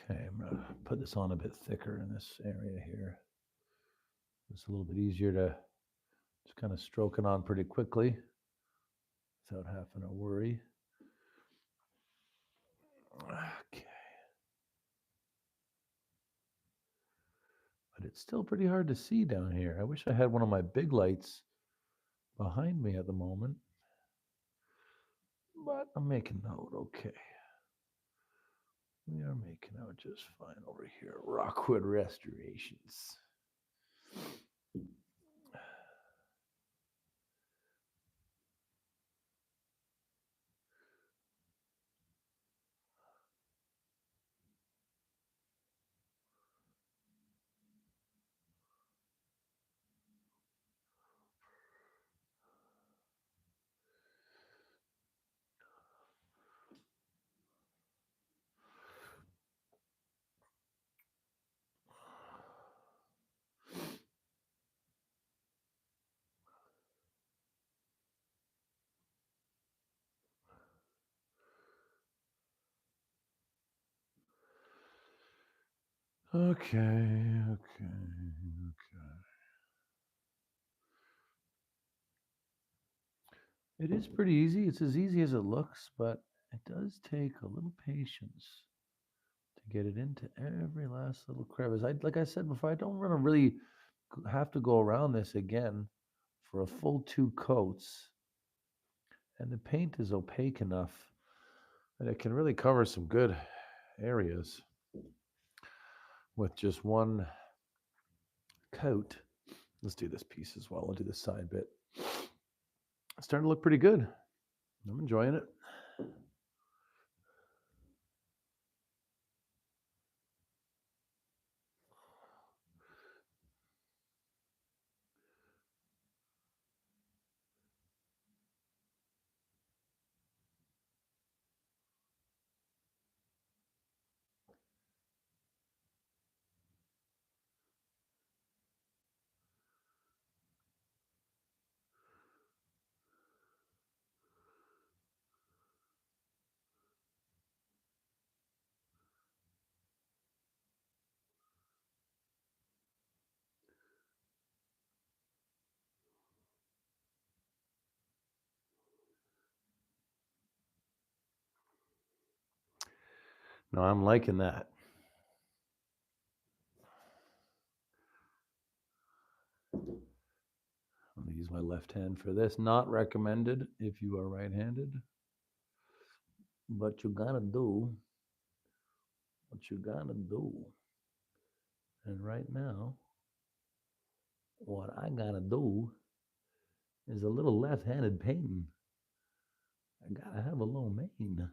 Okay, I'm going to put this on a bit thicker in this area here. It's a little bit easier to just kind of stroke it on pretty quickly without having to worry. Okay. But it's still pretty hard to see down here. I wish I had one of my big lights behind me at the moment. But I'm making out okay. We are making out just fine over here. Rockwood Restorations. Okay, okay. It is pretty easy. It's as easy as it looks, but it does take a little patience to get it into every last little crevice. Like I said before, I don't want to really have to go around this again for a full 2 coats. And the paint is opaque enough that it can really cover some good areas with just one coat. Let's do this piece as well. I'll do the side bit. It's starting to look pretty good. I'm enjoying it. No, I'm liking that. I'm going to use my left hand for this. Not recommended if you are right-handed. But you gotta do what you gotta do. And right now, what I gotta do is a little left-handed painting. I gotta have a little mane.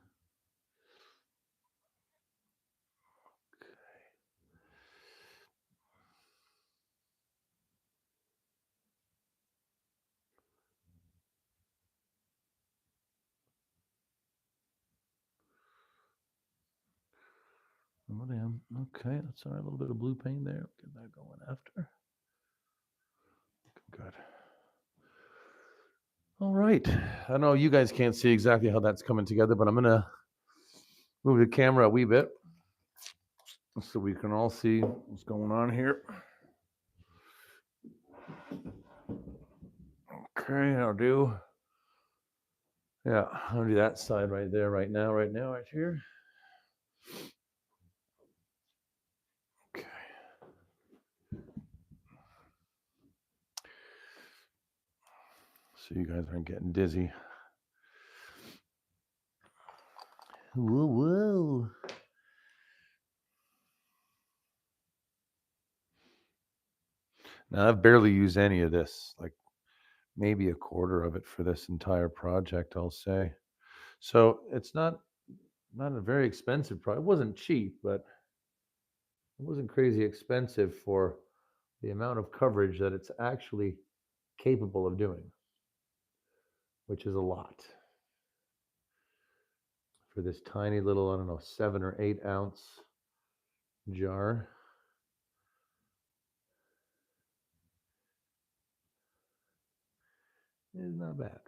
Oh, damn. Okay, that's all right. A little bit of blue paint there. Get that going after. Good. All right. I know you guys can't see exactly how that's coming together, but I'm going to move the camera a wee bit so we can all see what's going on here. Okay, I'll do. Yeah, I'll do that side right there, right now, right here. Okay. So you guys aren't getting dizzy. Whoa, whoa. Now I've barely used any of this, like maybe a quarter of it for this entire project, I'll say. So it's not a very expensive project. It wasn't cheap, but it wasn't crazy expensive for the amount of coverage that it's actually capable of doing, which is a lot for this tiny little, I don't know, 7 or 8 ounce jar. It's not bad.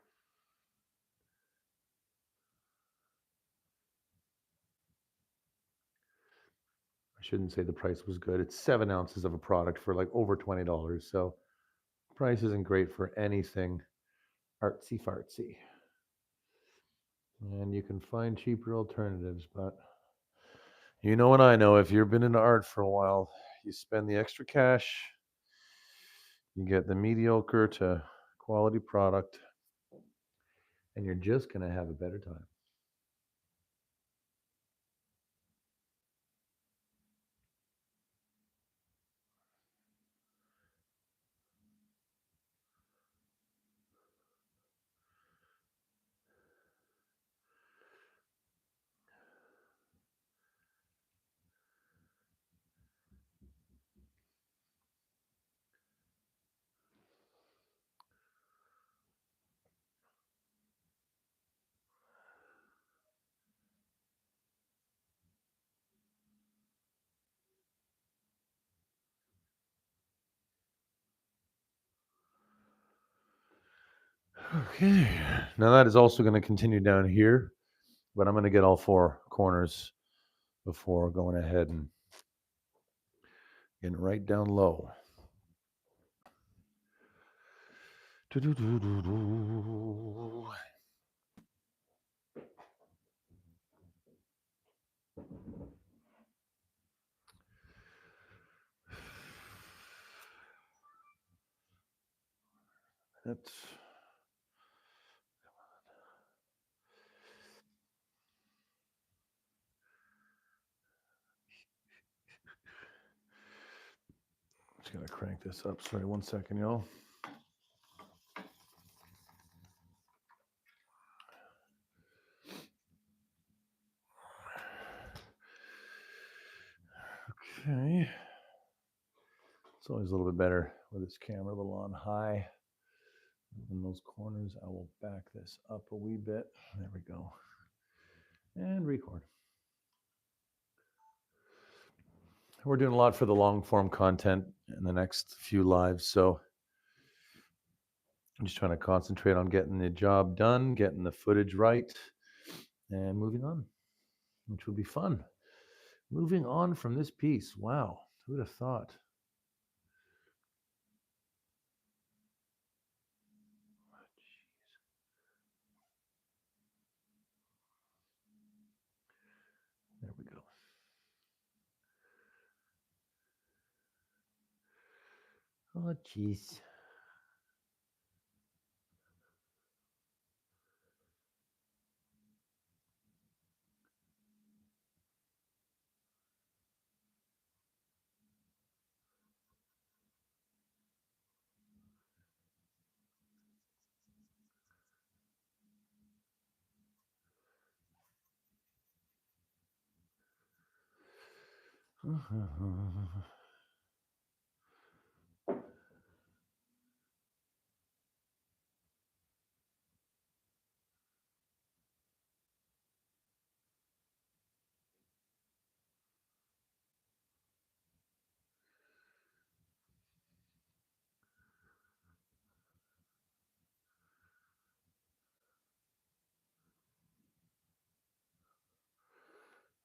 shouldn't say the price was good. It's 7 ounces of a product for like over $20. So price isn't great for anything artsy fartsy. And you can find cheaper alternatives, but you know what I know, if you've been into art for a while, you spend the extra cash, you get the mediocre to quality product, and you're just going to have a better time. Okay, now that is also going to continue down here, but I'm going to get all 4 corners before going ahead and getting right down low. Doo-doo-doo-doo-doo. That's just gonna crank this up. Sorry, 1 second, y'all. Okay. It's always a little bit better with this camera a little on high. In those corners, I will back this up a wee bit. There we go. And record. We're doing a lot for the long form content in the next few lives, so I'm just trying to concentrate on getting the job done, getting the footage right, and moving on, which will be fun. Moving on from this piece. Wow, who would have thought? There we go. Oh, jeez.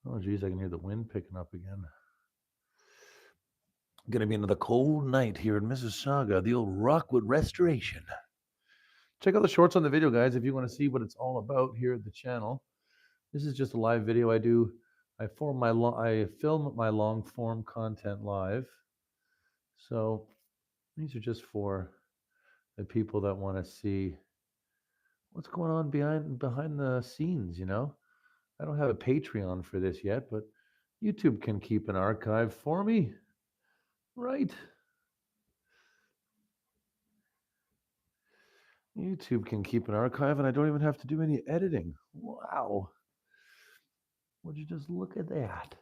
Oh, geez, I can hear the wind picking up again. Gonna be another cold night here in Mississauga, the old Rockwood Restoration. Check out the shorts on the video, guys, if you want to see what it's all about here at the channel. This is just a live video I do. I film my long form content live. So these are just for the people that want to see what's going on behind the scenes, you know. I don't have a Patreon for this yet, but YouTube can keep an archive for me, right? YouTube can keep an archive and I don't even have to do any editing. Wow. Would you just look at that?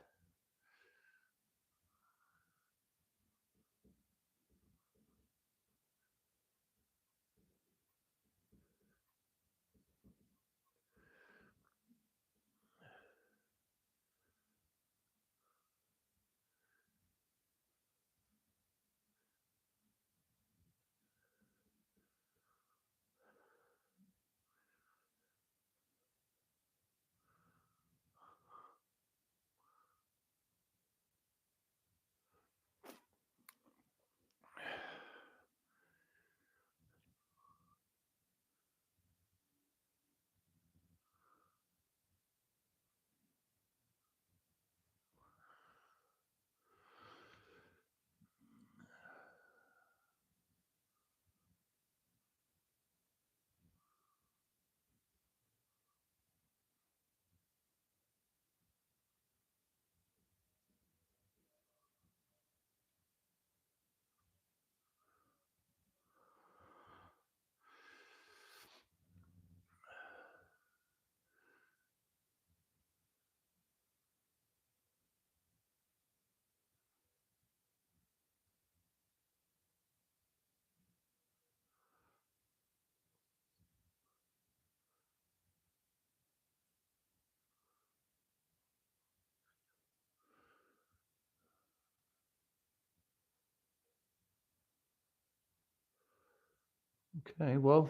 Okay, well,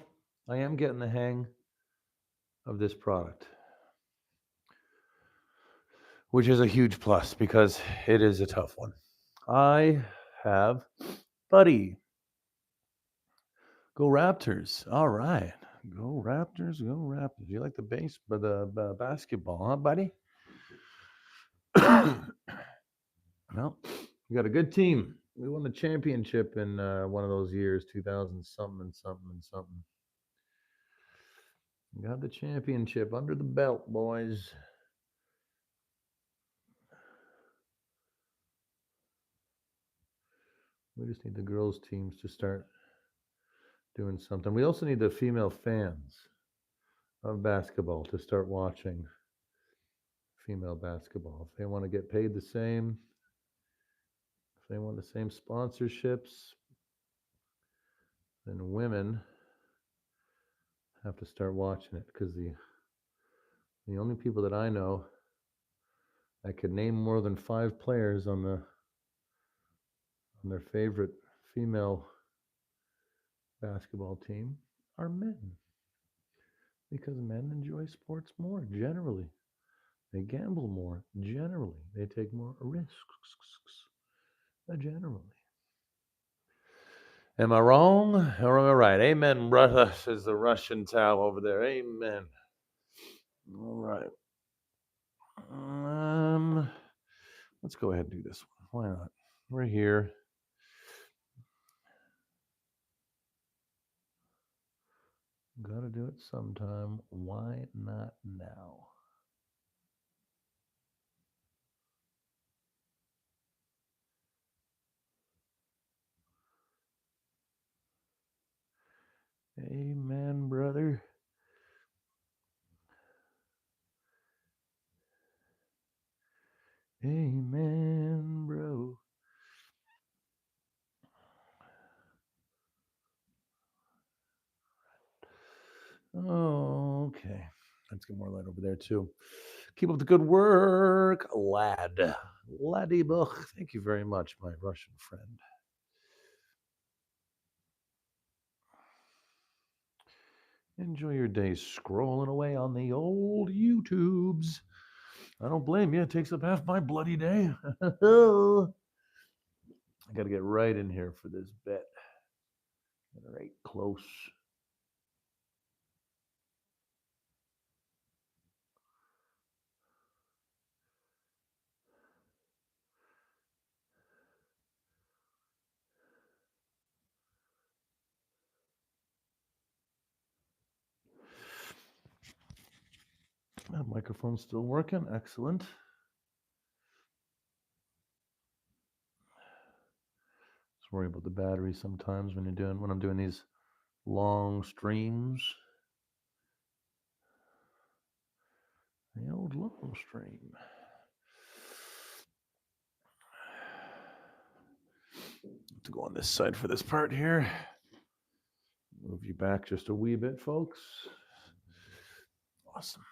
I am getting the hang of this product, which is a huge plus because it is a tough one. I have Buddy. Go Raptors. All right. Go Raptors. Go Raptors. You like the basketball, huh, buddy? Well, we got a good team. We won the championship in one of those years, 2000 something and something and something. We got the championship under the belt, boys. We just need the girls' teams to start doing something. We also need the female fans of basketball to start watching female basketball. If they want to get paid the same, if they want the same sponsorships, then women have to start watching it because the only people that I know I could name more than 5 players on their favorite female basketball team are men because men enjoy sports more generally. They gamble more generally. They take more risks generally. Am I wrong or am I right? Amen, brother, says the Russian towel over there. Amen. All right. Let's go ahead and do this one. Why not? We're here. Gotta do it sometime. Why not now? Amen, brother. Amen, bro. Okay. Let's get more light over there, too. Keep up the good work, lad. Laddie Buch. Thank you very much, my Russian friend. Enjoy your day scrolling away on the old YouTubes. I don't blame you. It takes up half my bloody day. I got to get right in here for this bet. Get right close. That microphone's still working. Excellent. Just worry about the battery sometimes when I'm doing these long streams. The old long stream. To go on this side for this part here. Move you back just a wee bit, folks. Awesome.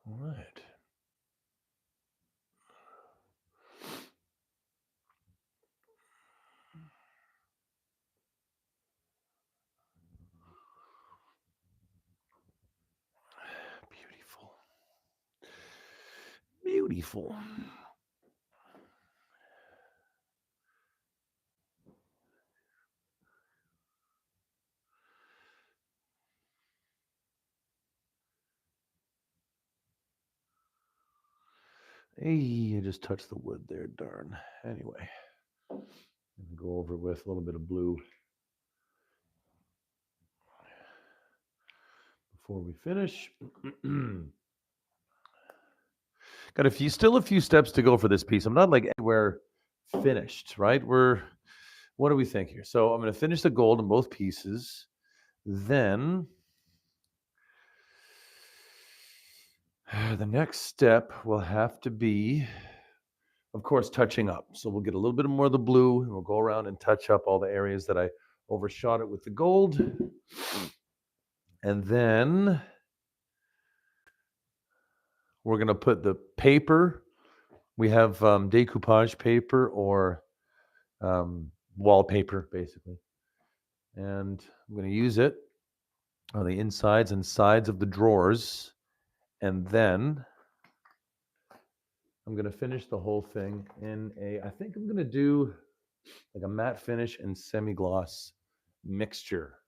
All right. Beautiful. Beautiful. Hey, I just touched the wood there, darn. Anyway. And go over with a little bit of blue before we finish. Got still a few steps to go for this piece. I'm not like anywhere finished, right? What do we think here? So I'm going to finish the gold in both pieces. Then the next step will have to be, of course, touching up. So we'll get a little bit more of the blue and we'll go around and touch up all the areas that I overshot it with the gold. And then we're going to put the paper. We have decoupage paper or wallpaper, basically. And I'm going to use it on the insides and sides of the drawers. And then I'm going to finish the whole thing in I think I'm going to do like a matte finish and semi-gloss mixture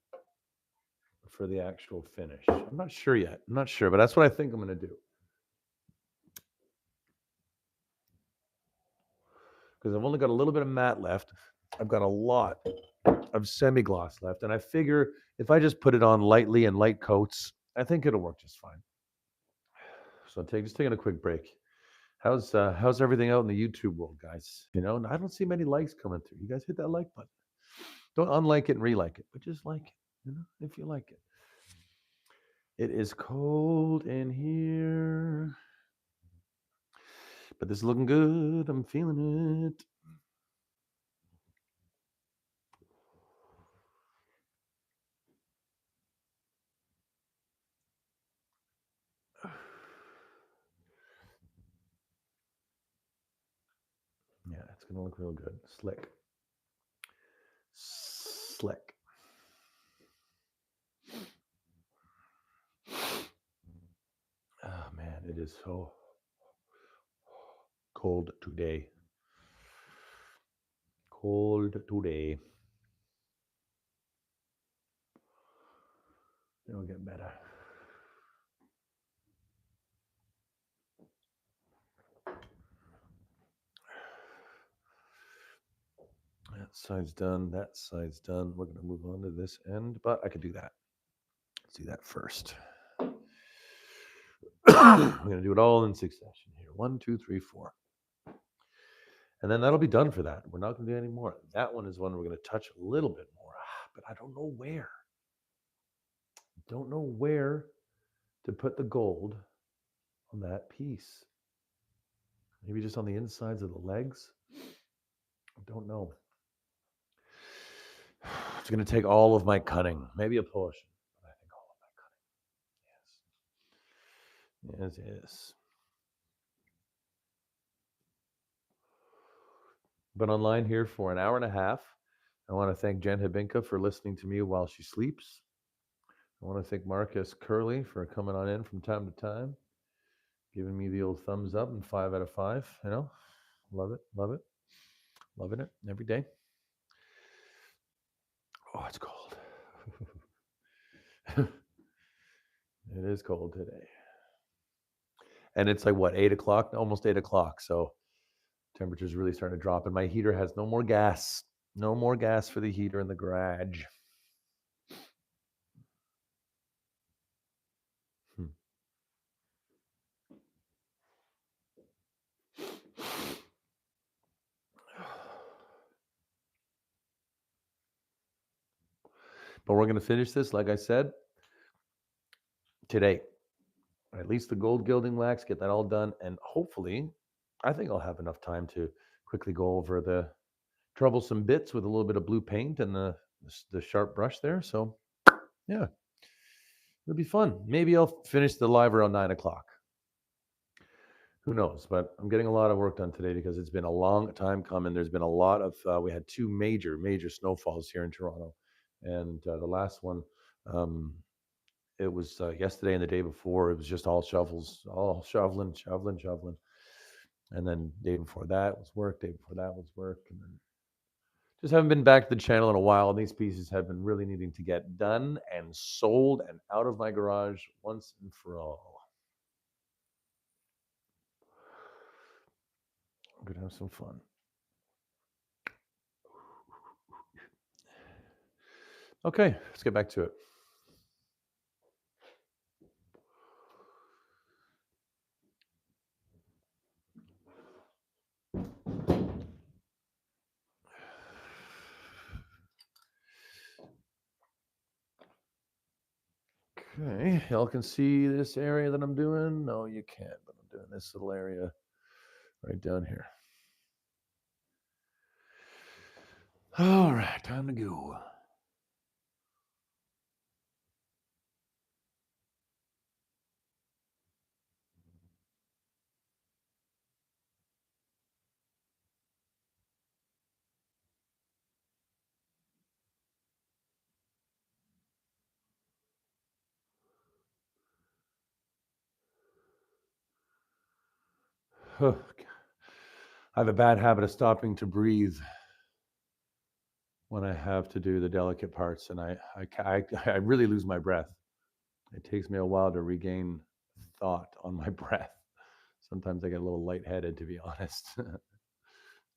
for the actual finish. I'm not sure yet. I'm not sure, but that's what I think I'm going to do. Because I've only got a little bit of matte left. I've got a lot of semi-gloss left. And I figure if I just put it on lightly and light coats, I think it'll work just fine. So just taking a quick break. How's everything out in the YouTube world, guys? You know, I don't see many likes coming through. You guys hit that like button. Don't unlike it and relike it, but just like it, you know, if you like it. It is cold in here, but this is looking good. I'm feeling it. Yeah, it's gonna look real good. Slick. Oh man, it is so cold today. Cold today. It'll get better. That side's done. That side's done. We're going to move on to this end, but I could do that. Let's do that first. We're going to do it all in succession here. 1, 2, 3, 4. And then that'll be done for that. We're not going to do any more. That one is one we're going to touch a little bit more, but I don't know where. Don't know where to put the gold on that piece. Maybe just on the insides of the legs. I don't know. It's going to take all of my cunning, maybe a portion, but I think all of my cunning. Yes. Yes. Been online here for an hour and a half. I want to thank Jen Habinka for listening to me while she sleeps. I want to thank Marcus Curley for coming on in from time to time, giving me the old thumbs up and 5 out of 5. You know, love it, loving it every day. Oh, it's cold. It is cold today. And it's like what, 8 o'clock? Almost 8 o'clock. So temperature's really starting to drop. And my heater has no more gas. No more gas for the heater in the garage. But we're going to finish this, like I said, today. At least the gold gilding wax, get that all done. And hopefully, I think I'll have enough time to quickly go over the troublesome bits with a little bit of blue paint and the sharp brush there. So, yeah, it'll be fun. Maybe I'll finish the live around 9 o'clock. Who knows? But I'm getting a lot of work done today because it's been a long time coming. There's been a lot of, we had 2 major snowfalls here in Toronto. And the last one, it was yesterday and the day before. It was just all shovels, all shoveling. And then day before that was work. Day before that was work. And then just haven't been back to the channel in a while. And these pieces have been really needing to get done and sold and out of my garage once and for all. I'm gonna have some fun. Okay, let's get back to it. Okay, y'all can see this area that I'm doing? No, you can't, but I'm doing this little area right down here. All right, time to go. I have a bad habit of stopping to breathe when I have to do the delicate parts, and I really lose my breath. It takes me a while to regain thought on my breath. Sometimes I get a little lightheaded, to be honest.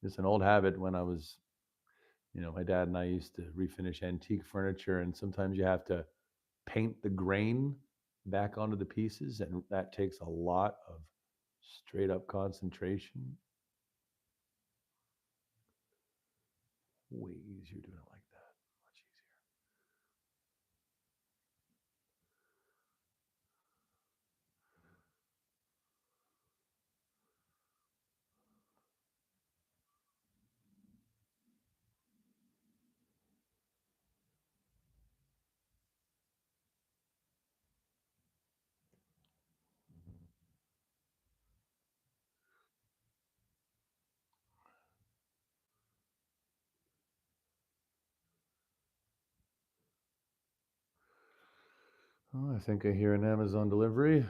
It's an old habit when I was, my dad and I used to refinish antique furniture, and sometimes you have to paint the grain back onto the pieces, and that takes a lot of straight up concentration. Way easier doing it like that. Much easier. Oh, I think I hear an Amazon delivery.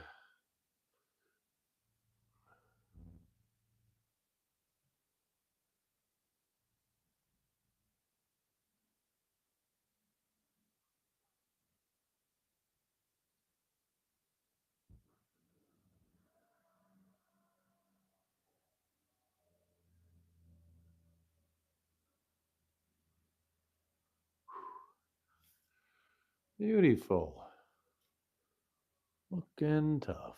Beautiful. Looking tough.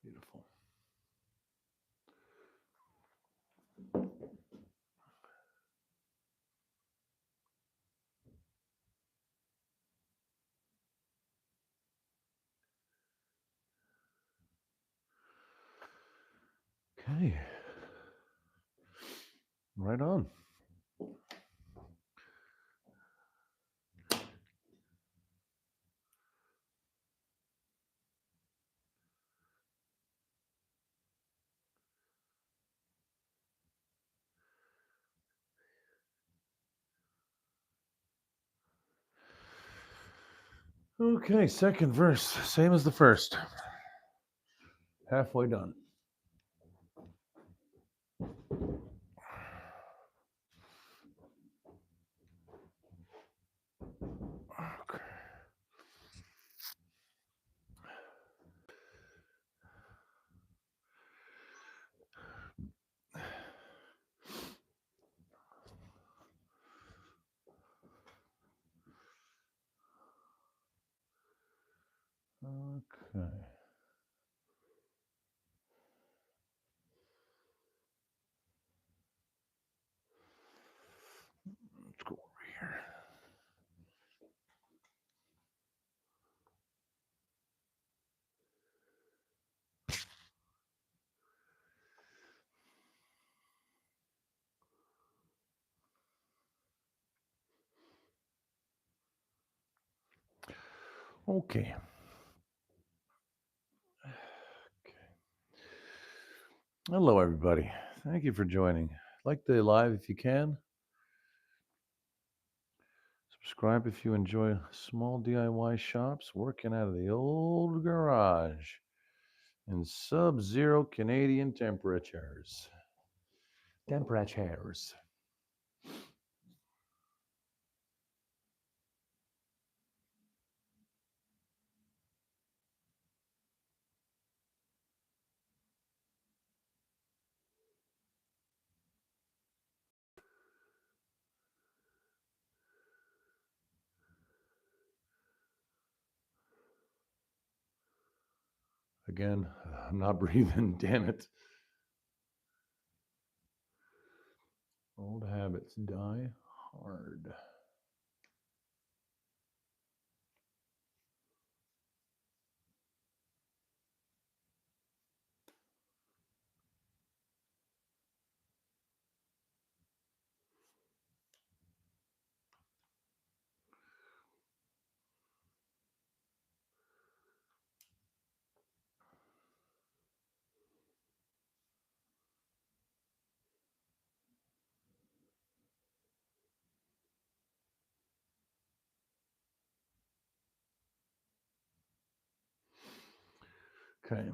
Beautiful. Okay. Right on. Okay, second verse, same as the first. Halfway done. Okay. Okay. Let's go over here. Okay. Hello, everybody. Thank you for joining. Like the live if you can. Subscribe if you enjoy small DIY shops working out of the old garage in sub-zero Canadian temperatures. Again, I'm not breathing, damn it. Old habits die hard. Okay.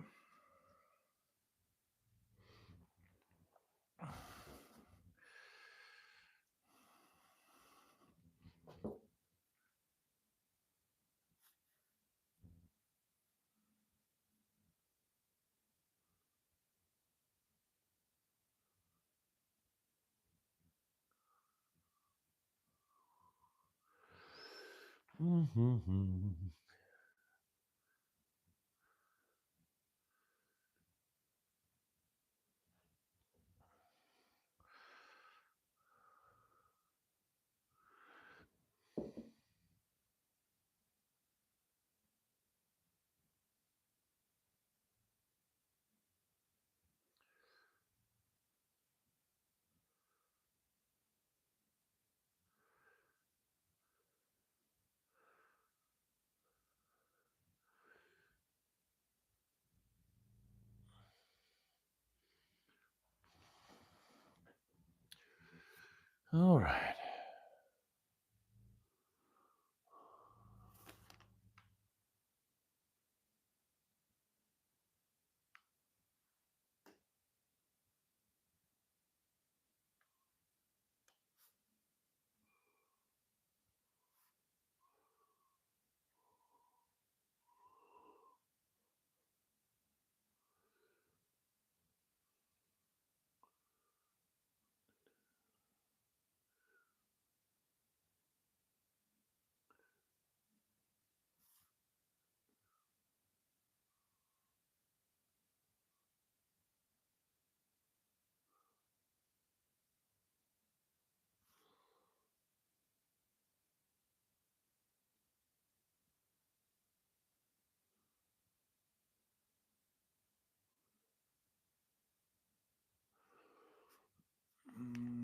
All right.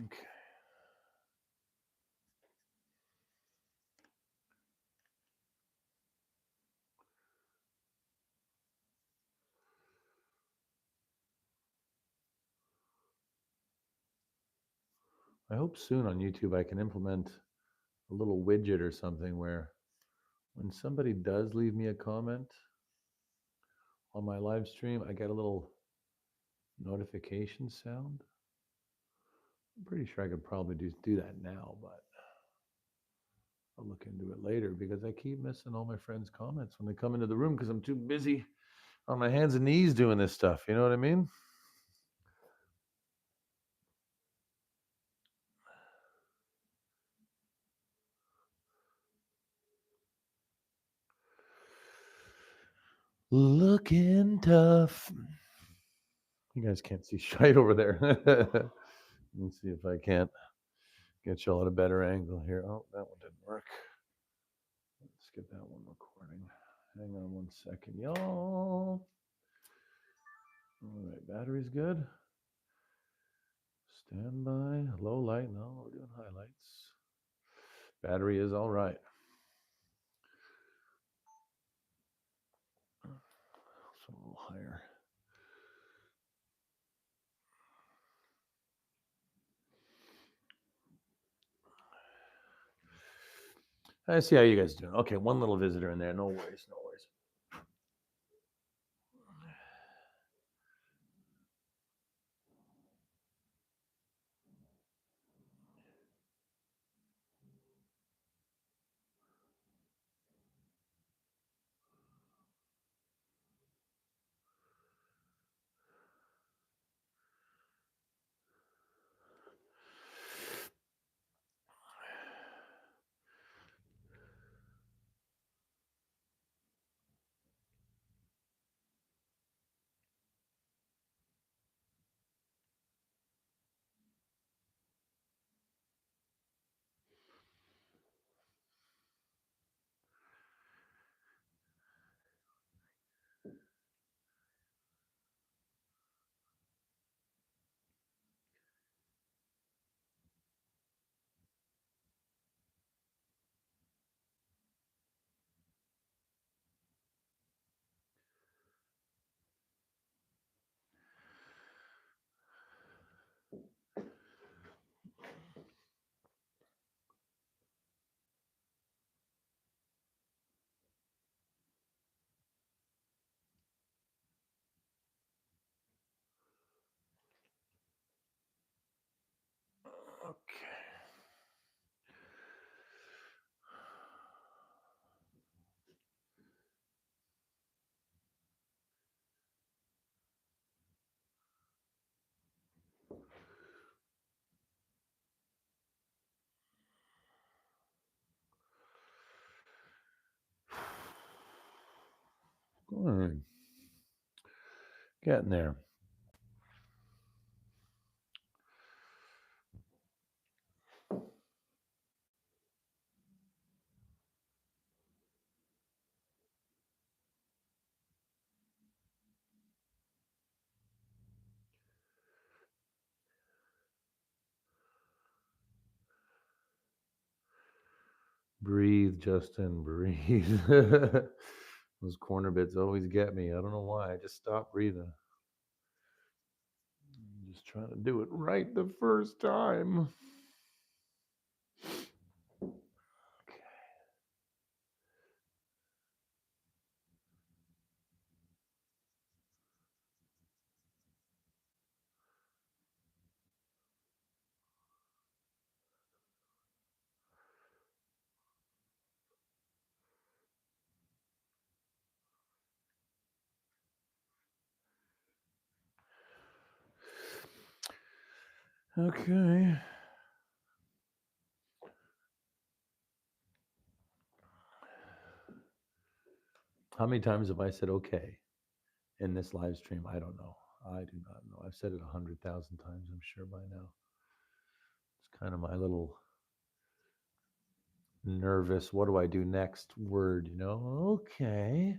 Okay. I hope soon on YouTube I can implement a little widget or something where when somebody does leave me a comment on my live stream, I get a little notification sound. I'm pretty sure I could probably do that now, but I'll look into it later because I keep missing all my friends' comments when they come into the room because I'm too busy on my hands and knees doing this stuff. You know what I mean? Looking tough. You guys can't see shite over there. Let me see if I can't get y'all at a better angle here. Oh, that one didn't work. Let's get that one recording. Hang on one second, y'all. All right, battery's good. Standby, low light. No, we're doing highlights. Battery is all right. So a little higher. I see how you guys doing. Okay, one little visitor in there. No worries, no worries. Okay. All right. Getting there. Breathe, Justin, breathe. Those corner bits always get me. I don't know why. I just stop breathing. I'm just trying to do it right the first time. Okay. How many times have I said okay in this live stream? I don't know. I do not know. I've said it 100,000 times, I'm sure by now. It's kind of my little nervous, what do I do next word, you know? Okay.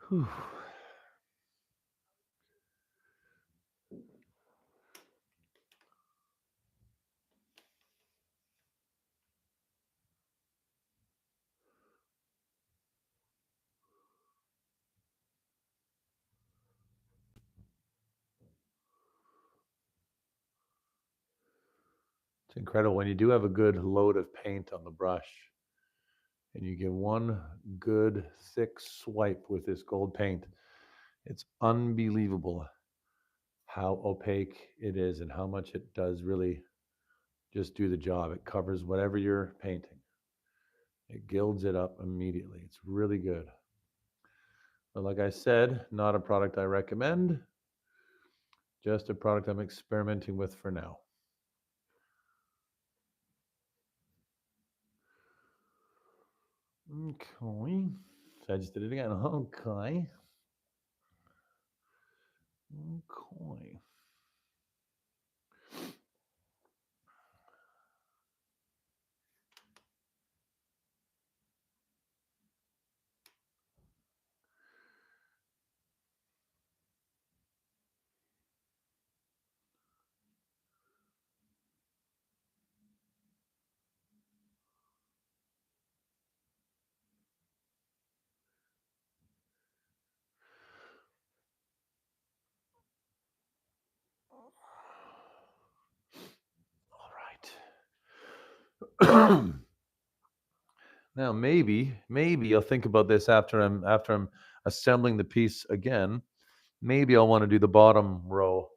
Whew. It's incredible when you do have a good load of paint on the brush and you get one good thick swipe with this gold paint. It's unbelievable how opaque it is and how much it does really just do the job. It covers whatever you're painting. It gilds it up immediately. It's really good. But like I said, not a product I recommend, just a product I'm experimenting with for now. Okay. So I just did it again. Okay. Okay. All right. Now maybe I'll think about this after I'm assembling the piece again. Maybe I'll want to do the bottom row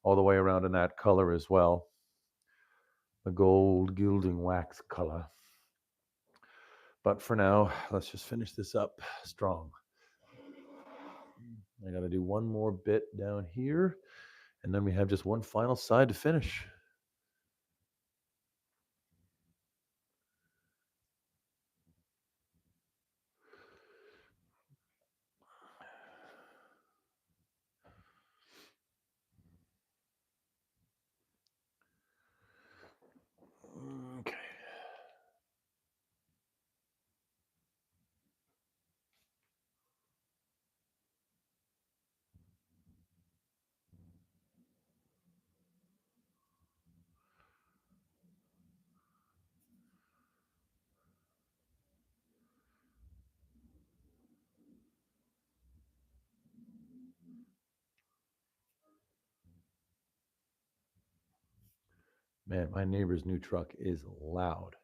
all the way around in that color as well. The gold gilding wax color. But for now, let's just finish this up strong. I got to do one more bit down here, and then we have just one final side to finish. Okay. Man, my neighbor's new truck is loud.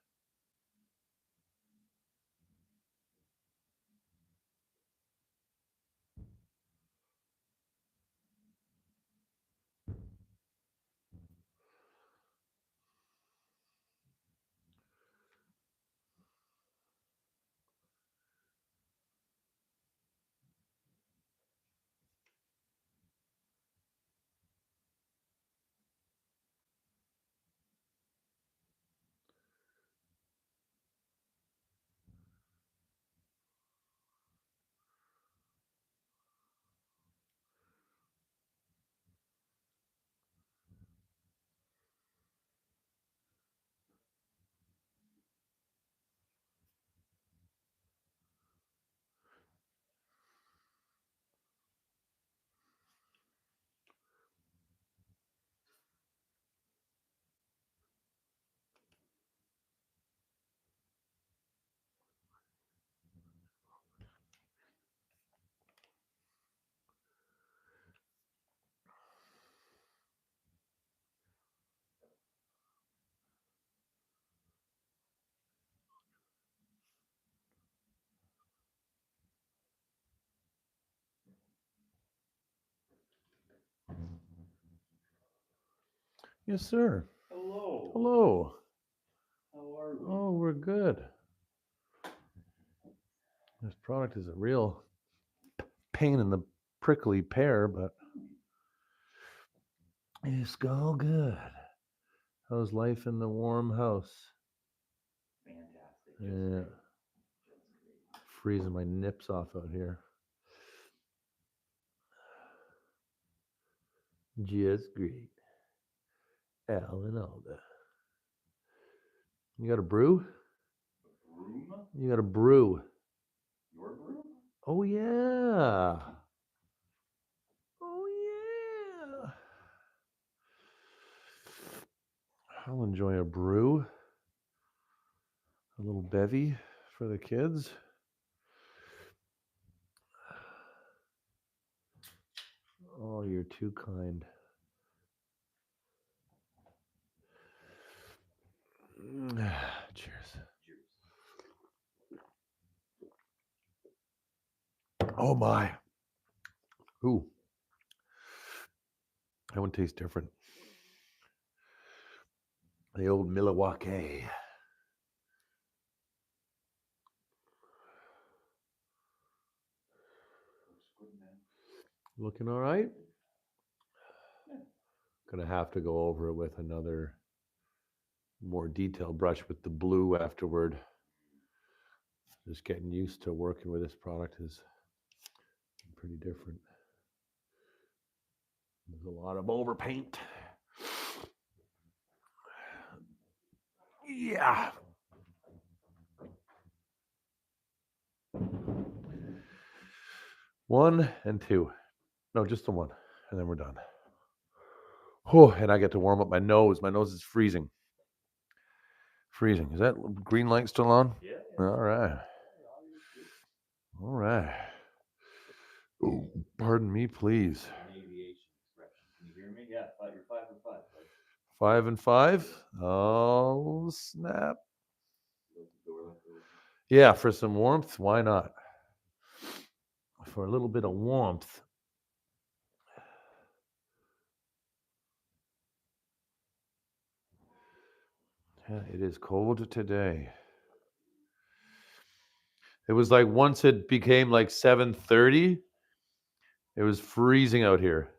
Yes, sir. Hello. Hello. How are we? Oh, we're good. This product is a real pain in the prickly pear, but it's all good. How's life in the warm house? Fantastic. Just Yeah, great. Just great. freezing my nips off out here. Just great. Al and Alda. You got a brew? Broom? You got a brew. Your broom? Oh, yeah. Oh, yeah. I'll enjoy a brew. A little bevy for the kids. Oh, you're too kind. Cheers. Cheers. Oh, my. Ooh, that one tastes different. The old Milwaukee. Looks good, man. Looking all right. Gonna have to go over it with another more detailed brush with the blue afterward. Just getting used to working with this product is pretty different. There's a lot of overpaint. Yeah. One and two. No, just the one. And then we're done. Oh, and I get to warm up my nose. My nose is freezing. Freezing. Is that green light still on? Yeah. All right. All right. Oh, pardon me, please. An aviation expression. Can you hear me? Yeah, you're 5 for 5, bud. 5 and 5. Oh, snap. Yeah, for some warmth, why not? For a little bit of warmth. Yeah, it is cold today. It was like once it became like 7:30, it was freezing out here.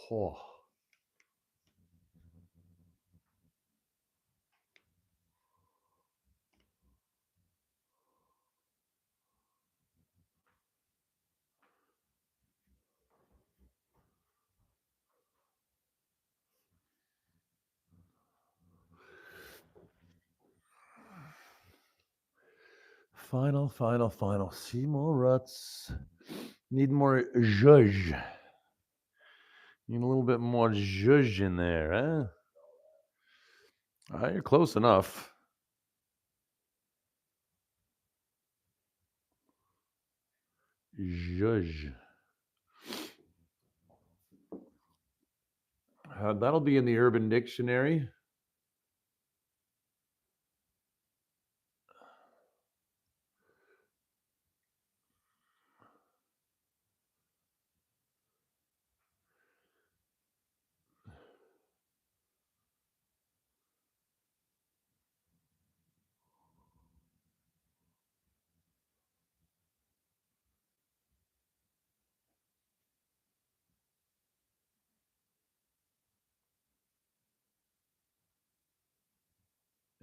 Oh. Final. See more ruts. Need more zhuzh. Need a little bit more zhuzh in there, huh? You're close enough. Zhuzh. That'll be in the Urban Dictionary.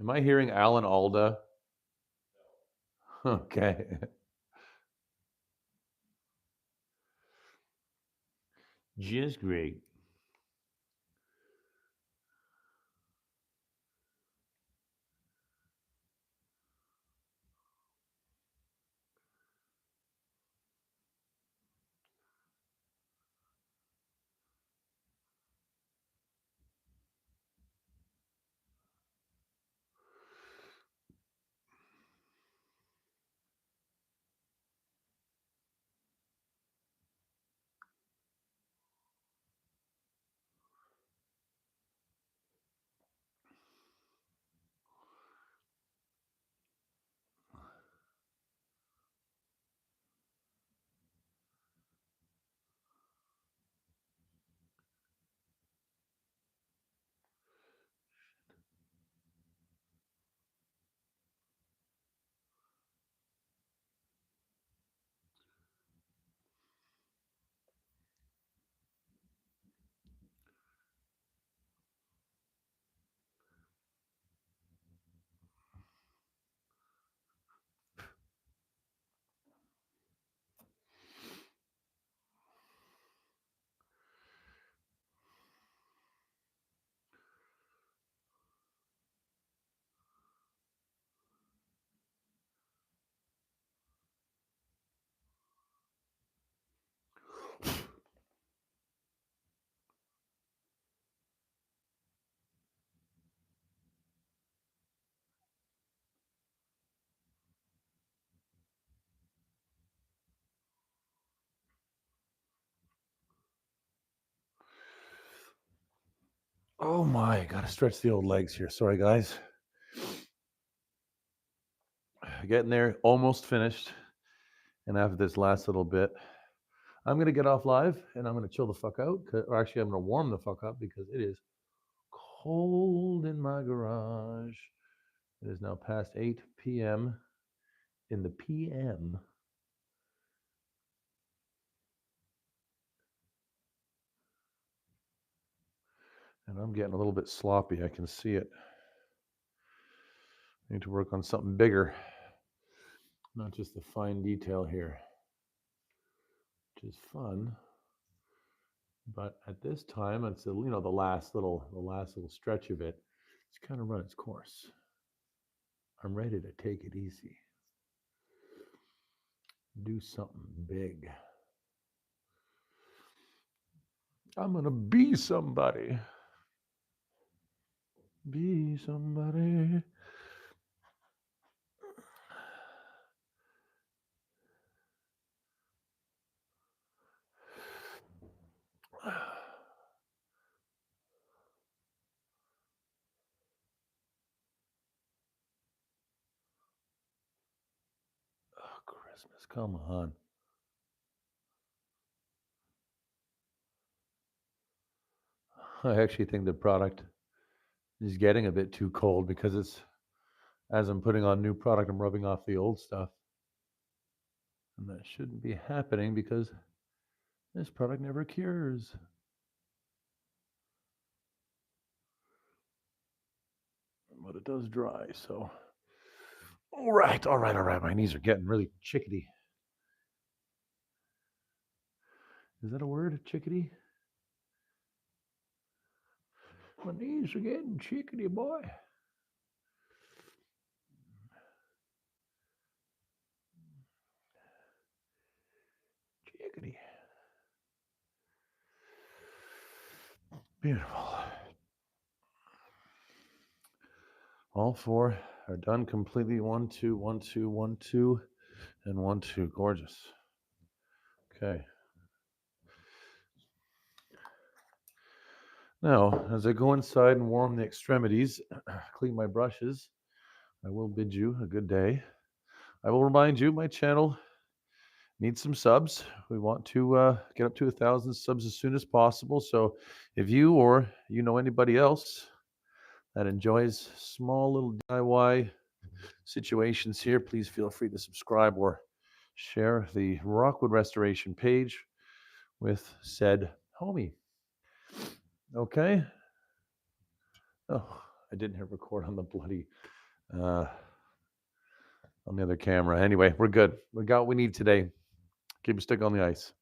Am I hearing Alan Alda? Okay. Just great. Oh my, gotta stretch the old legs here. Sorry, guys. Getting there, almost finished. And after this last little bit, I'm going to get off live and I'm going to chill the fuck out. Or actually, I'm going to warm the fuck up because it is cold in my garage. It is now past 8 p.m. in the PM. And I'm getting a little bit sloppy. I can see it. I need to work on something bigger, not just the fine detail here, which is fun. But at this time, it's the last little stretch of it. It's kind of run its course. I'm ready to take it easy. Do something big. I'm gonna be somebody. Be somebody. Oh, Christmas, come on. I actually think the product is getting a bit too cold because it's, as I'm putting on new product, I'm rubbing off the old stuff. And that shouldn't be happening because this product never cures. But it does dry, so. All right. My knees are getting really chickadee. Is that a word, chickadee? My knees are getting chickadee, boy. Chickadee. Beautiful. All four are done completely. 1, 2, 1, 2, 1, 2, and 1, 2. Gorgeous. Okay. Now, as I go inside and warm the extremities, clean my brushes, I will bid you a good day. I will remind you, my channel needs some subs. We want to get up to 1,000 subs as soon as possible. So if you or you know anybody else that enjoys small little DIY situations here, please feel free to subscribe or share the Rockwood Restoration page with said homie. Okay? Oh, I didn't hit record on the bloody, on the other camera. Anyway, we're good. We got what we need today. Keep a stick on the ice.